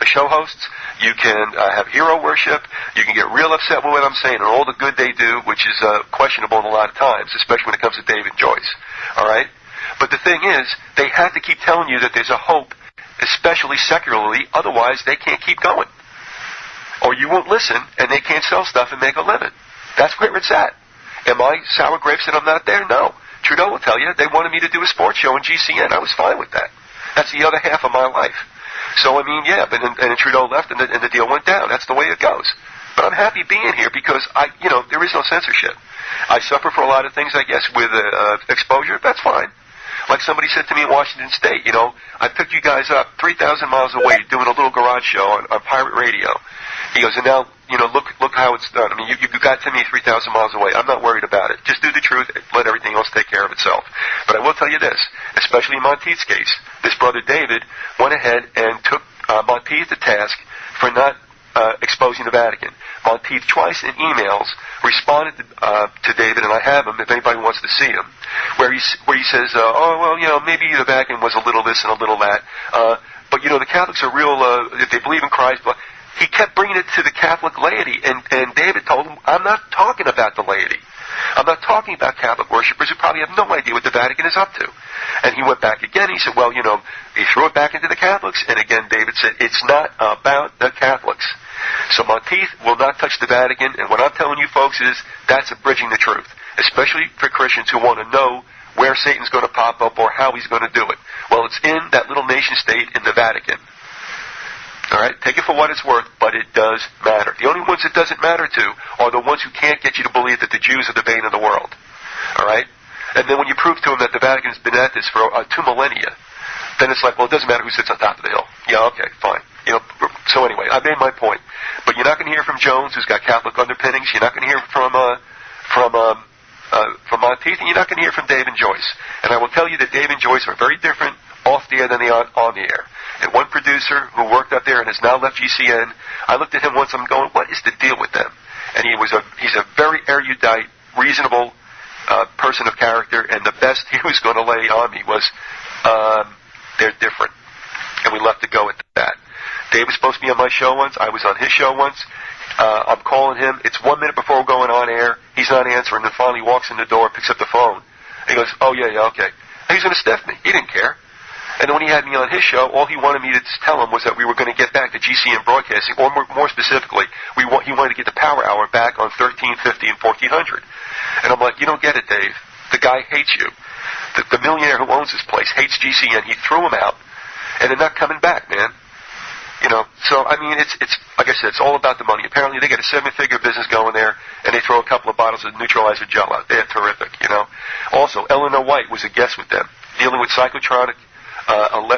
show hosts. You can have hero worship. You can get real upset with what I'm saying and all the good they do, which is questionable a lot of times, especially when it comes to David Joyce. All right? But the thing is, they have to keep telling you that there's a hope, especially secularly. Otherwise, they can't keep going. Or you won't listen, and they can't sell stuff and make a living. That's where it's at. Am I sour grapes that I'm not there? No. Trudeau will tell you they wanted me to do a sports show in GCN. I was fine with that. That's the other half of my life. So, and Trudeau left and the deal went down. That's the way it goes. But I'm happy being here because there is no censorship. I suffer for a lot of things, I guess, with exposure. That's fine. Like somebody said to me in Washington State, I picked you guys up 3,000 miles away doing a little garage show on pirate radio. He goes, and now, look how it's done. I mean, you got to me 3,000 miles away. I'm not worried about it. Just do the truth. Let everything else take care of itself. But I will tell you this, especially in Monteith's case, this brother David went ahead and took Monteith to task for not exposing the Vatican. Monteith twice in emails responded to David, and I have him if anybody wants to see him, where he says, maybe the Vatican was a little this and a little that, but the Catholics are real, if they believe in Christ. But he kept bringing it to the Catholic laity, and David told him, I'm not talking about the laity. I'm not talking about Catholic worshippers who probably have no idea what the Vatican is up to. And he went back again. He said, he threw it back into the Catholics. And again, David said, it's not about the Catholics. So Monteith will not touch the Vatican. And what I'm telling you folks is that's abridging the truth, especially for Christians who want to know where Satan's going to pop up or how he's going to do it. Well, it's in that little nation state in the Vatican. All right, take it for what it's worth, but it does matter. The only ones it doesn't matter to are the ones who can't get you to believe that the Jews are the bane of the world. All right? And then when you prove to them that the Vatican's been at this for 2 millennia, then it's like, well, it doesn't matter who sits on top of the hill. Yeah, okay, fine. So anyway, I made my point. But you're not going to hear from Jones, who's got Catholic underpinnings. You're not going to hear from Monteith, and you're not going to hear from Dave and Joyce. And I will tell you that Dave and Joyce are very different off the air than they are on the air. And one producer who worked up there and has now left GCN, I looked at him once, I'm going, what is the deal with them? And he's a very erudite, reasonable person of character, and the best he was going to lay on me was, they're different. And we left to go at that. Dave was supposed to be on my show once. I was on his show once. I'm calling him. It's 1 minute before we're going on air. He's not answering, and finally walks in the door, picks up the phone. And he goes, oh, yeah, okay. And he's going to stiff me. He didn't care. And then when he had me on his show, all he wanted me to tell him was that we were going to get back to GCN broadcasting, or more specifically, he wanted to get the Power Hour back on 1350 and 1400. And I'm like, you don't get it, Dave. The guy hates you. The millionaire who owns this place hates GCN. He threw him out, and they're not coming back, man. So I mean, it's like I said, it's all about the money. Apparently, they got a 7-figure business going there, and they throw a couple of bottles of neutralizer gel out. They're terrific, Also, Eleanor White was a guest with them, dealing with psychotronic,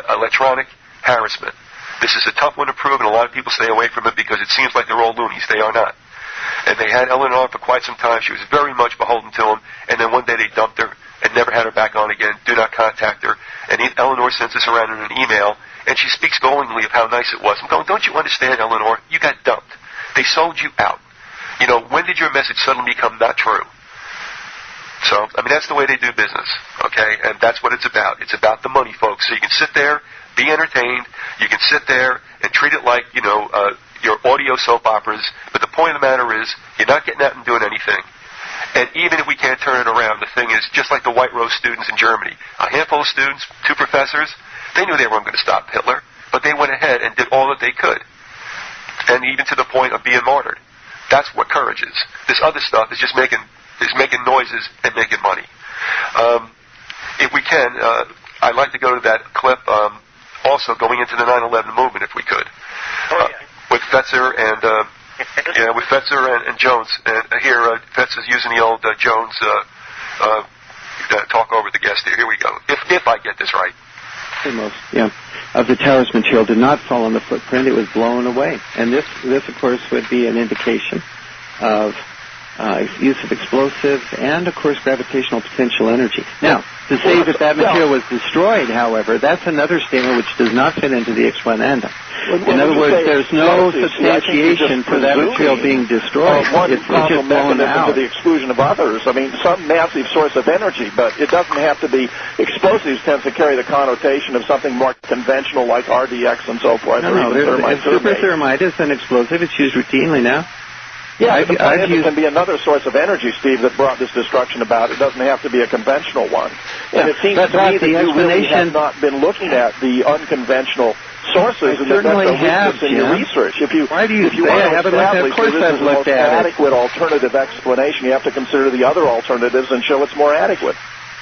electronic harassment. This is a tough one to prove, and a lot of people stay away from it because it seems like they're all loonies. They are not. And they had Eleanor for quite some time. She was very much beholden to them, and then one day they dumped her and never had her back on again. Do not contact her. And Eleanor sends this around in an email, and she speaks glowingly of how nice it was. I'm going, don't you understand, Eleanor? You got dumped. They sold you out. When did your message suddenly become not true? So, I mean, that's the way they do business, okay? And that's what it's about. It's about the money, folks. So you can sit there, be entertained. You can sit there and treat it like, your audio soap operas. But the point of the matter is, you're not getting out and doing anything. And even if we can't turn it around, the thing is, just like the White Rose students in Germany, a handful of students, 2 professors, they knew they weren't going to stop Hitler, but they went ahead and did all that they could. And even to the point of being martyred. That's what courage is. This other stuff is just making noises and making money. If we can, I'd like to go to that clip, also going into the 9/11 movement, if we could. With Fetzer and with Fetzer and Jones. And here, Fetzer's using the old Jones talk over the guest here. Here we go. If I get this right. Most, of the tower's material did not fall on the footprint. It was blown away. And this, of course, would be an indication of use of explosives and, of course, gravitational potential energy. Now, to say that material was destroyed, however, that's another statement which does not fit into the explanandum. In other words, there's no substantiation for that material being destroyed. It's just blown out. To the exclusion of others. I mean, some massive source of energy, but it doesn't have to be. Explosives tends to carry the connotation of something more conventional like RDX and so forth. No, super thermite is an explosive. It's used routinely now. Yeah, but it can be another source of energy, Steve, that brought this destruction about. It doesn't have to be a conventional one. And it seems to me that you really have not been looking at the unconventional sources, and that's a weakness in your research. If you want to establish that this is the most adequate alternative explanation, you have to consider the other alternatives and show it's more adequate.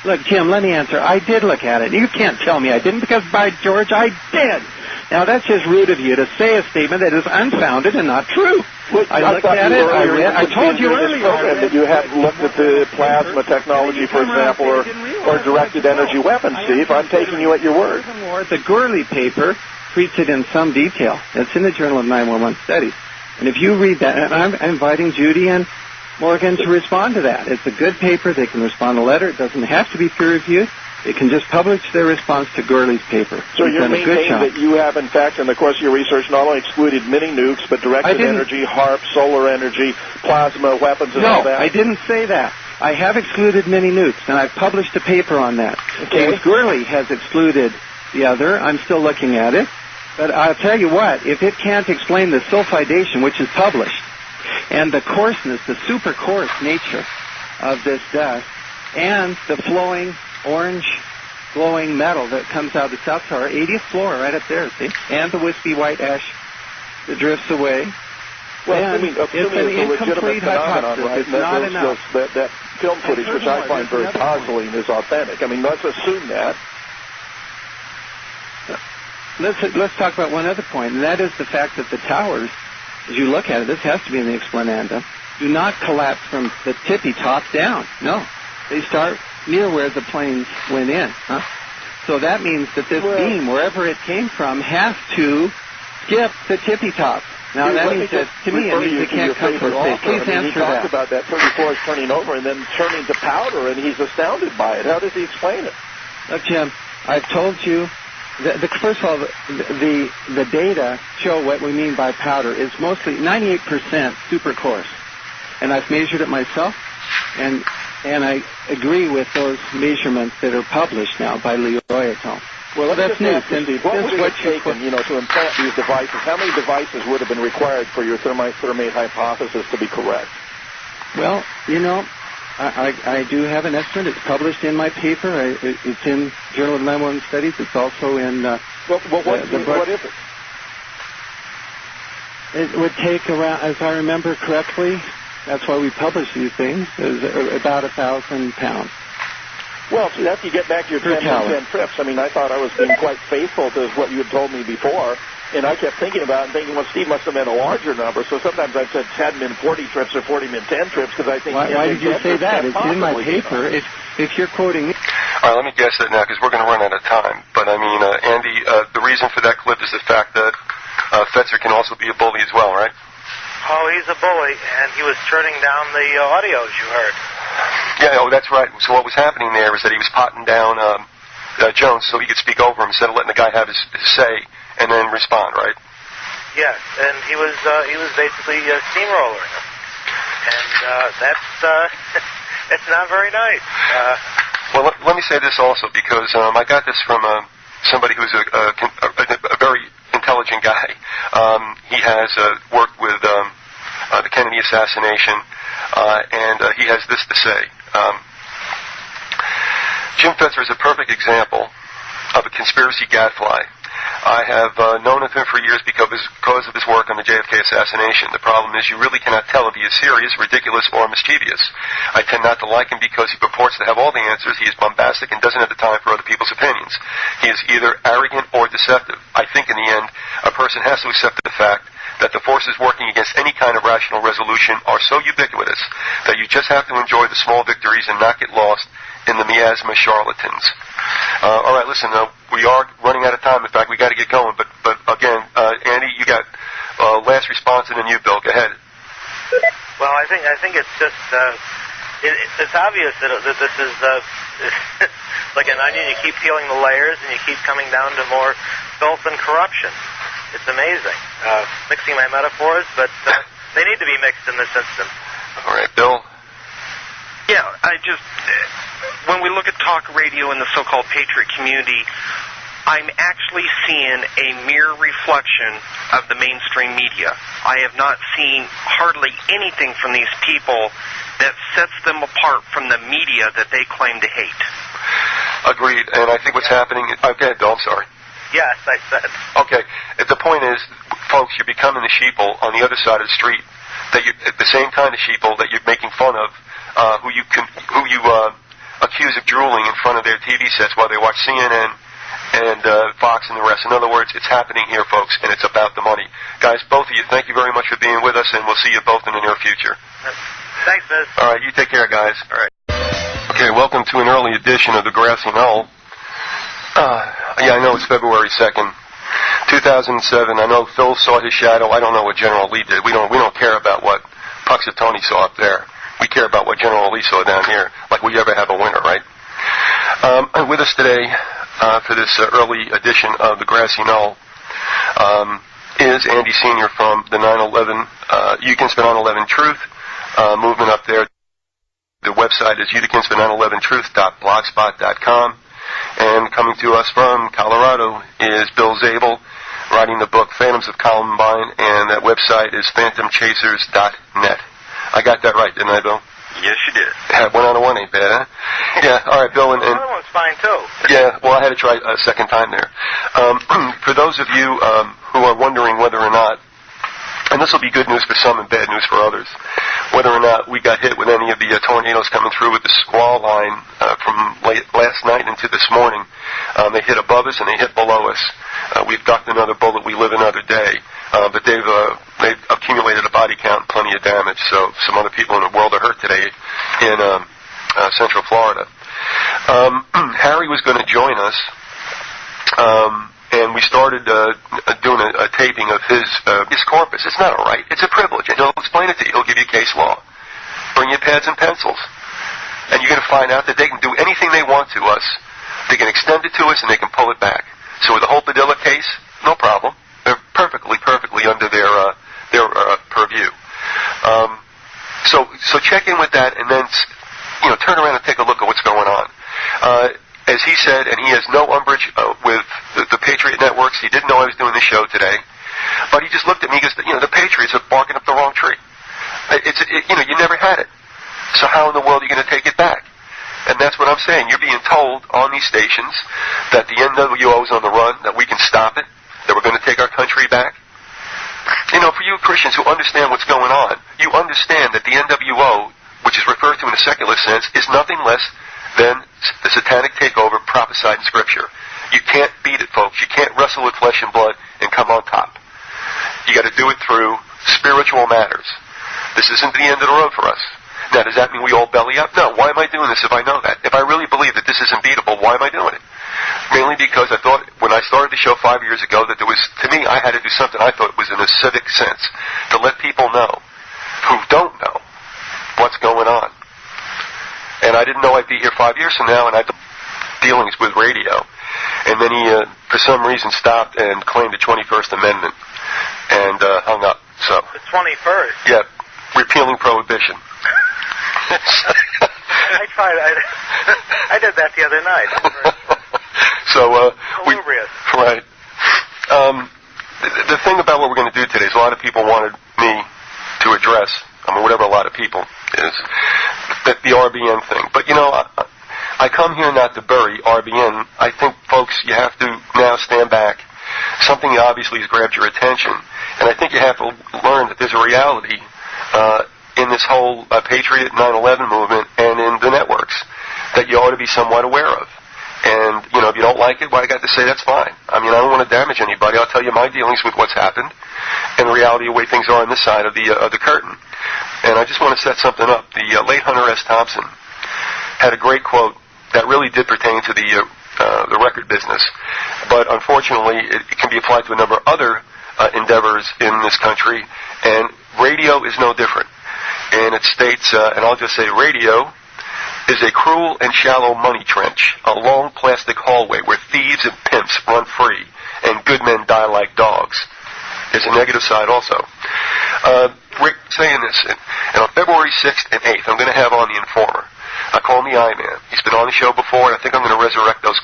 Look, Jim, let me answer. I did look at it. You can't tell me I didn't, because, by George, I did. Now, that's just rude of you to say a statement that is unfounded and not true. I looked at it. I told you earlier that you had looked at the plasma technology, for example, or directed energy weapons, Steve. I'm taking you at your word. The Gourley paper treats it in some detail. It's in the Journal of 911 Studies. And if you read that, and I'm inviting Judy and Morgan to respond to that. It's a good paper. They can respond to a letter. It doesn't have to be peer-reviewed. They can just publish their response to Gourley's paper. So you're maintaining that you have, in fact, in the course of your research, not only excluded mini nukes, but directed energy, HARP, solar energy, plasma weapons, and all that? No, I didn't say that. I have excluded mini nukes, and I've published a paper on that. Okay. Gourley has excluded the other. I'm still looking at it. But I'll tell you what, if it can't explain the sulfidation, which is published, and the coarseness, the super coarse nature of this dust, and the flowing orange glowing metal that comes out of the South Tower, 80th floor, right up there, see? And the wispy white ash that drifts away. Well, it's an incomplete hypothesis. Right? It's not enough. That film footage, which I find very puzzling, is authentic. I mean, let's assume that. Let's talk about one other point, and that is the fact that the towers, as you look at it, this has to be in the explanandum, do not collapse from the tippy top down. No. They start near where the planes went in. Huh? So that means that this beam, wherever it came from, has to skip the tippy top. Now, that means that, to me, it means it can't come from space. Please answer that. He talked about that 34 is turning over and then turning to powder, and he's astounded by it. How does he explain it? Look, Jim, I've told you, first of all, the data show what we mean by powder is mostly 98% supercoarse. And I've measured it myself, and I agree with those measurements that are published now by Leroy et al. Well, that's new. What would it have taken, to implant these devices? How many devices would have been required for your thermite-thermate hypothesis to be correct? Well, I do have an estimate. It's published in my paper. It's in Journal of Memoir Studies. It's also in the book. What is it? It would take around, as I remember correctly, that's why we publish these things, is about 1,000 pounds. Well, so after you get back to your 10 trips, I thought I was being quite faithful to what you had told me before, and I kept thinking about it and thinking, well, Steve must have meant a larger number, so sometimes I've said 10 men 40 trips or 40 men 10 trips, because I think... Why did you say that? It's in my paper. If you're quoting... All right, let me guess that now, because we're going to run out of time. But, Andy, the reason for that clip is the fact that Fetzer can also be a bully as well, right? Oh, he's a bully, and he was turning down the audios you heard. Yeah, that's right. So what was happening there is that he was potting down Jones so he could speak over him instead of letting the guy have his say and then respond, right? Yes, and he was basically steamrolling him, and that's not very nice. Well, let me say this also, because I got this from somebody who's a very intelligent guy. He has worked with the Kennedy assassination. And he has this to say. Jim Fetzer is a perfect example of a conspiracy gadfly. I have known of him for years because of his work on the JFK assassination. The problem is you really cannot tell if he is serious, ridiculous, or mischievous. I tend not to like him because he purports to have all the answers. He is bombastic and doesn't have the time for other people's opinions. He is either arrogant or deceptive. I think in the end, a person has to accept the fact that the forces working against any kind of rational resolution are so ubiquitous that you just have to enjoy the small victories and not get lost in the miasma charlatans. All right, listen, we are running out of time. In fact, we got to get going. But again, Andy, you got last response, and then you, Bill. Go ahead. Well, I think it's just it's obvious that this is like an onion. You keep peeling the layers, and you keep coming down to more filth and corruption. It's amazing. Mixing my metaphors, but they need to be mixed in this instance. All right, Bill? Yeah, when we look at talk radio in the so-called Patriot community, I'm actually seeing a mere reflection of the mainstream media. I have not seen hardly anything from these people that sets them apart from the media that they claim to hate. Agreed, and I think what's happening... Okay, Bill, I'm sorry. Yes, I said. Okay. The point is, folks, you're becoming the sheeple on the other side of the street. The same kind of sheeple that you're making fun of, who you accuse of drooling in front of their TV sets while they watch CNN and Fox and the rest. In other words, it's happening here, folks, and it's about the money. Guys, both of you, thank you very much for being with us, and we'll see you both in the near future. Thanks, Miz. All right, you take care, guys. All right. Okay, welcome to an early edition of the Grassy Knoll. Yeah, I know it's February 2nd, 2007. I know Phil saw his shadow. I don't know what General Lee did. We don't care about what Puxatony saw up there. We care about what General Lee saw down here, like we ever have a winner, right? With us today for this early edition of the Grassy Knoll is Andy Sr. from the 9/11, Against the 9/11 Truth movement up there. The website is against911truth.blogspot.com. And coming to us from Colorado is Bill Zabel, writing the book Phantoms of Columbine, and that website is phantomchasers.net. I got that right, didn't I, Bill? Yes, you did. 1 out of 1 ain't bad, huh? Yeah, all right, Bill. And the other one's fine, too. Yeah, well, I had to try a second time there. For those of you who are wondering whether or not, and this will be good news for some and bad news for others, whether or not we got hit with any of the tornadoes coming through with the squall line from last night into this morning. They hit above us and they hit below us. We've ducked another bullet. We live another day. But they've accumulated a body count and plenty of damage. So some other people in the world are hurt today in Central Florida. Harry was going to join us, and we started doing a taping of his corpus. It's not a right. It's a privilege, and he'll explain it to you. He'll give you case law. Bring your pads and pencils. And you're going to find out that they can do anything they want to us. They can extend it to us, and they can pull it back. So with the whole Padilla case, no problem. They're perfectly under their purview. So check in with that, and then turn around and take a look at what's going on. As he said, and he has no umbrage with the Patriot networks. He didn't know I was doing this show today, but he just looked at me and goes, the Patriots are barking up the wrong tree. You never had it. So how in the world are you going to take it back? And that's what I'm saying. You're being told on these stations that the NWO is on the run, that we can stop it, that we're going to take our country back. For you Christians who understand what's going on, you understand that the NWO, which is referred to in a secular sense, is nothing less than the satanic takeover prophesied in Scripture. You can't beat it, folks. You can't wrestle with flesh and blood and come on top. You got to do it through spiritual matters. This isn't the end of the road for us. Now, does that mean we all belly up? No. Why am I doing this if I know that? If I really believe that this is unbeatable, why am I doing it? Mainly because I thought, when I started the show 5 years ago, that there was, to me, I had to do something I thought was in a civic sense, to let people know, who don't know, what's going on. And I didn't know I'd be here 5 years from now, and I had dealings with radio. And then he, for some reason, stopped and claimed the 21st Amendment, and hung up. So the 21st? Yeah, repealing prohibition. I did that the other night. So, right. The thing about what we're going to do today is a lot of people wanted me to address, whatever a lot of people is, the RBN thing. But, I come here not to bury RBN. I think, folks, you have to now stand back. Something obviously has grabbed your attention. And I think you have to learn that there's a reality in this whole Patriot 9/11 movement and in the networks that you ought to be somewhat aware of. And, if you don't like it, what I got to say, that's fine. I don't want to damage anybody. I'll tell you my dealings with what's happened and the reality of the way things are on this side of the curtain. And I just want to set something up. The late Hunter S. Thompson had a great quote that really did pertain to the record business. But unfortunately, it can be applied to a number of other endeavors in this country, and radio is no different. And it states, and I'll just say, radio is a cruel and shallow money trench, a long plastic hallway where thieves and pimps run free and good men die like dogs. There's a negative side also. Rick saying this, and on February 6th and 8th, I'm going to have on the Informer. I call him the I-Man. He's been on the show before, and I think I'm going to resurrect those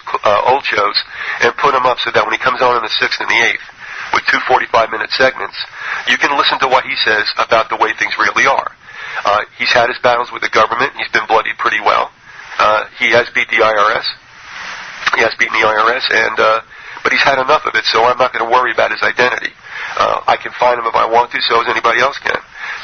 old shows and put him up so that when he comes on the 6th and the 8th with 2 45-minute segments, you can listen to what he says about the way things really are. He's had his battles with the government. He's been bloodied pretty well. He has beat the IRS. He has beaten the IRS, but he's had enough of it, so I'm not going to worry about his identity. I can find him if I want to, so as anybody else can.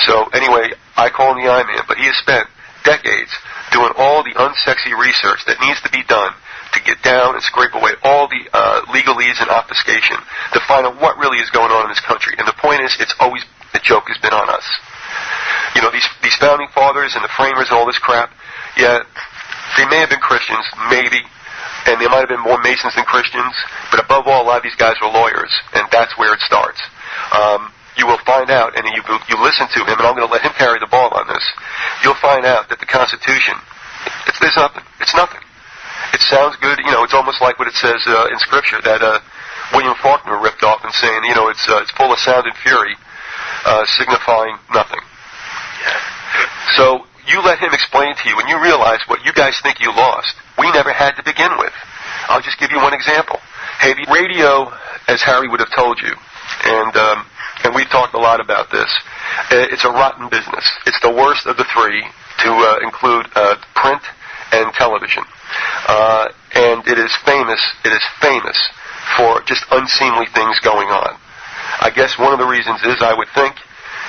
So anyway, I call him the I-Man, but he has spent decades doing all the unsexy research that needs to be done to get down and scrape away all the legalese and obfuscation to find out what really is going on in this country. And the point is, it's always, the joke has been on us. These founding fathers and the framers and all this crap, yeah, they may have been Christians, maybe, and they might have been more Masons than Christians, but above all, a lot of these guys were lawyers, and that's where it starts. You will find out, and you listen to him, and I'm going to let him carry the ball on this, you'll find out that the Constitution, there's nothing. It's nothing. It sounds good, it's almost like what it says in Scripture that William Faulkner ripped off and saying, it's full of sound and fury, signifying nothing. So you let him explain to you, and you realize what you guys think you lost, we never had to begin with. I'll just give you one example. Hey, the radio, as Harry would have told you, and we've talked a lot about this, it's a rotten business. It's the worst of the three to include print and television. And it is famous for just unseemly things going on. I guess one of the reasons is, I would think,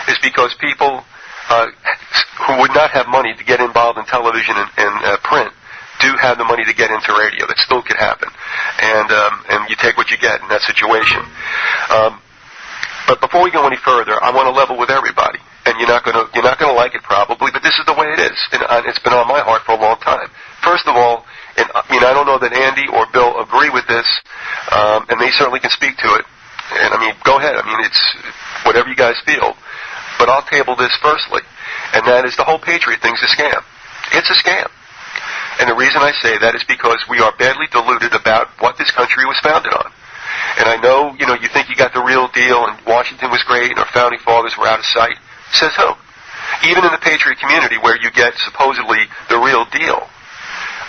is because people who would not have money to get involved in television and print do have the money to get into radio. That still could happen. And you take what you get in that situation. But before we go any further, I want to level with everybody. And you're not gonna like it probably, but this is the way it is, and it's been on my heart for a long time. First of all, and I don't know that Andy or Bill agree with this, and they certainly can speak to it. And go ahead. It's whatever you guys feel. But I'll table this firstly, and that is the whole Patriot thing's a scam. It's a scam. And the reason I say that is because we are badly deluded about what this country was founded on. And I know, you think you got the real deal, and Washington was great, and our founding fathers were out of sight. Says who? Even in the Patriot community where you get supposedly the real deal.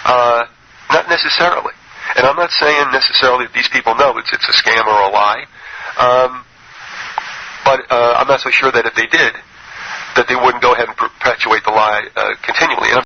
Not necessarily. And I'm not saying necessarily that these people know it's a scam or a lie. But I'm not so sure that if they did, that they wouldn't go ahead and perpetuate the lie continually. And